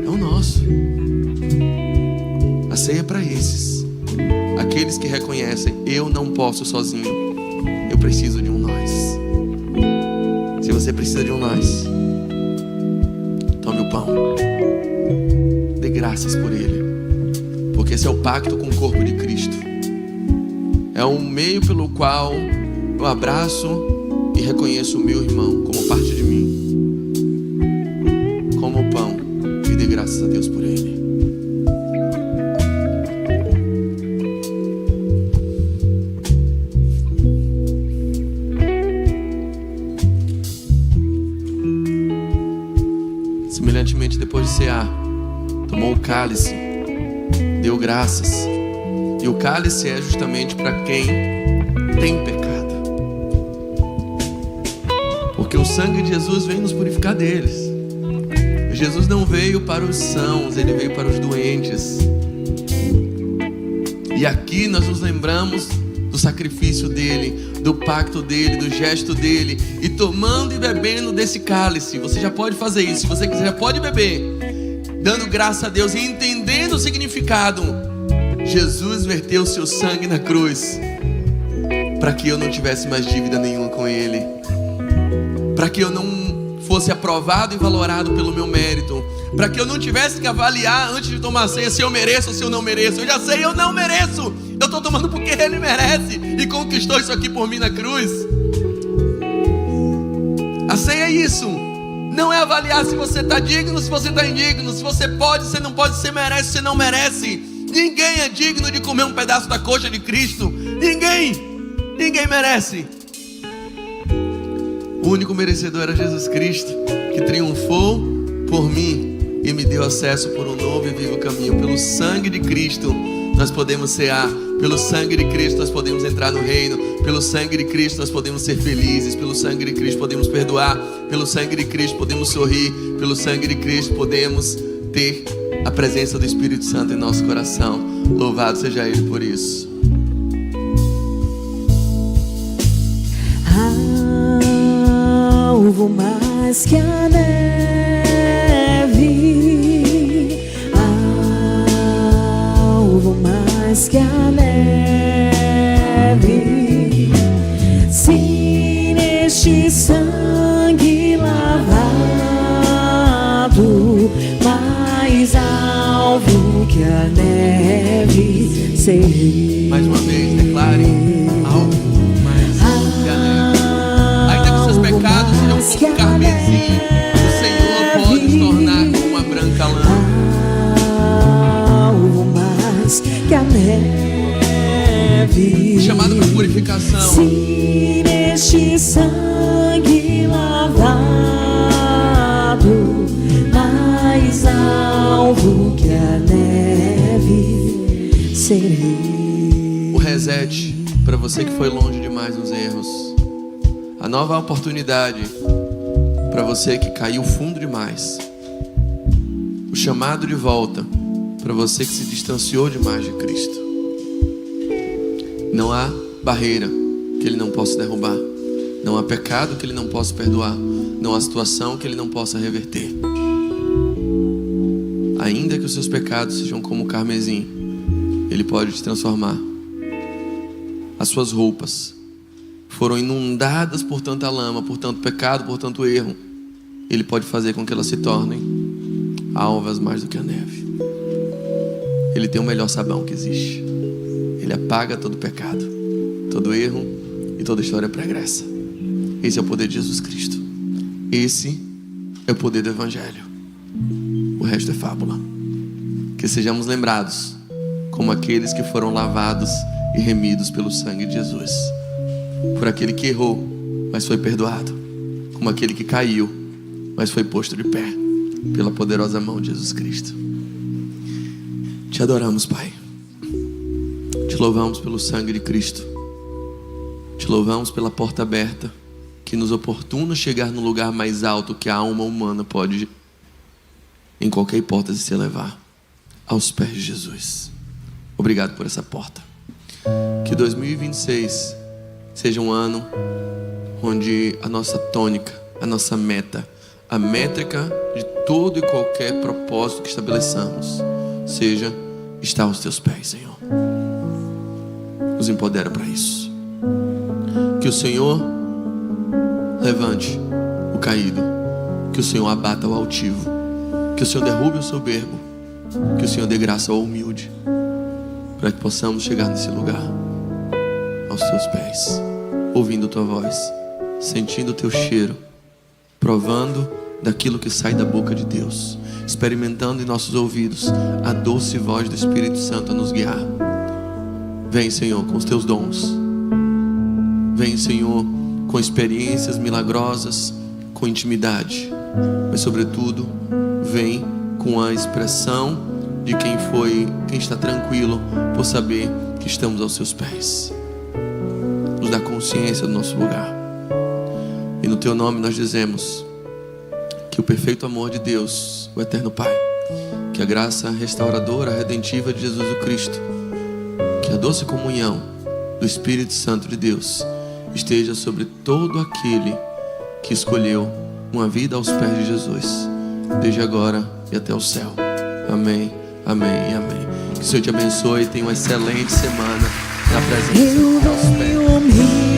é o nosso. A ceia é para esses, aqueles que reconhecem: eu não posso sozinho, eu preciso de um nós. Se você precisa de um nós, tome o pão, dê graças por ele, porque esse é o pacto com o corpo de Cristo. É um meio pelo qual eu abraço e reconheço o meu irmão como parte de mim. Como o pão e dê graças a Deus por ele. Semelhantemente, depois de cear, tomou o cálice, deu graças. E o cálice é justamente para quem tem pecado, porque o sangue de Jesus vem nos purificar deles. Jesus não veio para os sãos, ele veio para os doentes. E aqui nós nos lembramos do sacrifício dele, do pacto dele, do gesto dele. E tomando e bebendo desse cálice, você já pode fazer isso. Se você quiser, já pode beber, dando graça a Deus e entendendo o significado. Jesus verteu o seu sangue na cruz para que eu não tivesse mais dívida nenhuma com ele, para que eu não fosse aprovado e valorado pelo meu mérito, para que eu não tivesse que avaliar antes de tomar a ceia se eu mereço ou se eu não mereço. Eu já sei, eu não mereço, eu estou tomando porque ele merece e conquistou isso aqui por mim na cruz. A ceia é isso, não é avaliar se você está digno, se você está indigno, se você pode, se não pode, se você merece, se não merece. Ninguém é digno de comer um pedaço da coxa de Cristo. Ninguém merece. O único merecedor era Jesus Cristo, que triunfou por mim e me deu acesso por um novo e vivo caminho. Pelo sangue de Cristo nós podemos cear, pelo sangue de Cristo nós podemos entrar no reino, pelo sangue de Cristo nós podemos ser felizes, pelo sangue de Cristo podemos perdoar, pelo sangue de Cristo podemos sorrir, pelo sangue de Cristo podemos ter a presença do Espírito Santo em nosso coração. Louvado seja ele por isso. Alvo mais que a neve, alvo mais que a neve, se neste sangue lavado, mais alvo que a neve serei. Mais uma vez, declare: alvo mais alvo que a neve. Ainda que seus pecados sejam como carmesim, o Senhor pode os tornar como a branca lã. Alvo mais que a neve, Chamado para purificação. se neste sangue lavado, mais alvo que a neve serei. O reset para você que foi longe demais nos erros. A nova oportunidade para você que caiu fundo demais. O chamado de volta para você que se distanciou demais de Cristo. Não há barreira que ele não possa derrubar. Não há pecado que ele não possa perdoar. Não há situação que ele não possa reverter. Ainda que os seus pecados sejam como o carmesim, ele pode te transformar. As suas roupas foram inundadas por tanta lama, por tanto pecado, por tanto erro. Ele pode fazer com que elas se tornem alvas mais do que a neve. Ele tem o melhor sabão que existe. Ele apaga todo pecado, todo erro e toda história pregressa. Esse é o poder de Jesus Cristo. Esse é o poder do Evangelho. O resto é fábula. Que sejamos lembrados como aqueles que foram lavados e remidos pelo sangue de Jesus. Por aquele que errou, mas foi perdoado. Como aquele que caiu, mas foi posto de pé pela poderosa mão de Jesus Cristo. Te adoramos, Pai. Te louvamos pelo sangue de Cristo. Te louvamos pela porta aberta que nos oportuna chegar no lugar mais alto que a alma humana pode, em qualquer hipótese, se elevar, aos pés de Jesus. Obrigado por essa porta. Que 2026 seja um ano onde a nossa tônica, a nossa meta, a métrica de todo e qualquer propósito que estabeleçamos seja estar aos teus pés, Senhor. Nos empodera para isso. Que o Senhor levante o caído, que o Senhor abata o altivo, que o Senhor derrube o soberbo, que o Senhor dê graça ao humilde, para que possamos chegar nesse lugar, aos teus pés, ouvindo tua voz, sentindo o teu cheiro, provando daquilo que sai da boca de Deus, experimentando em nossos ouvidos a doce voz do Espírito Santo a nos guiar. Vem, Senhor, com os teus dons. Vem, Senhor, com experiências milagrosas, com intimidade, mas sobretudo vem com a expressão de quem está tranquilo por saber que estamos aos seus pés. Nos dá consciência do nosso lugar. E no teu nome nós dizemos que o perfeito amor de Deus, o eterno Pai, que a graça restauradora, redentiva de Jesus o Cristo, que a doce comunhão do Espírito Santo de Deus esteja sobre todo aquele que escolheu uma vida aos pés de Jesus, desde agora e até o céu. Amém, amém e amém. Que o Senhor te abençoe e tenha uma excelente semana na presença aos pés.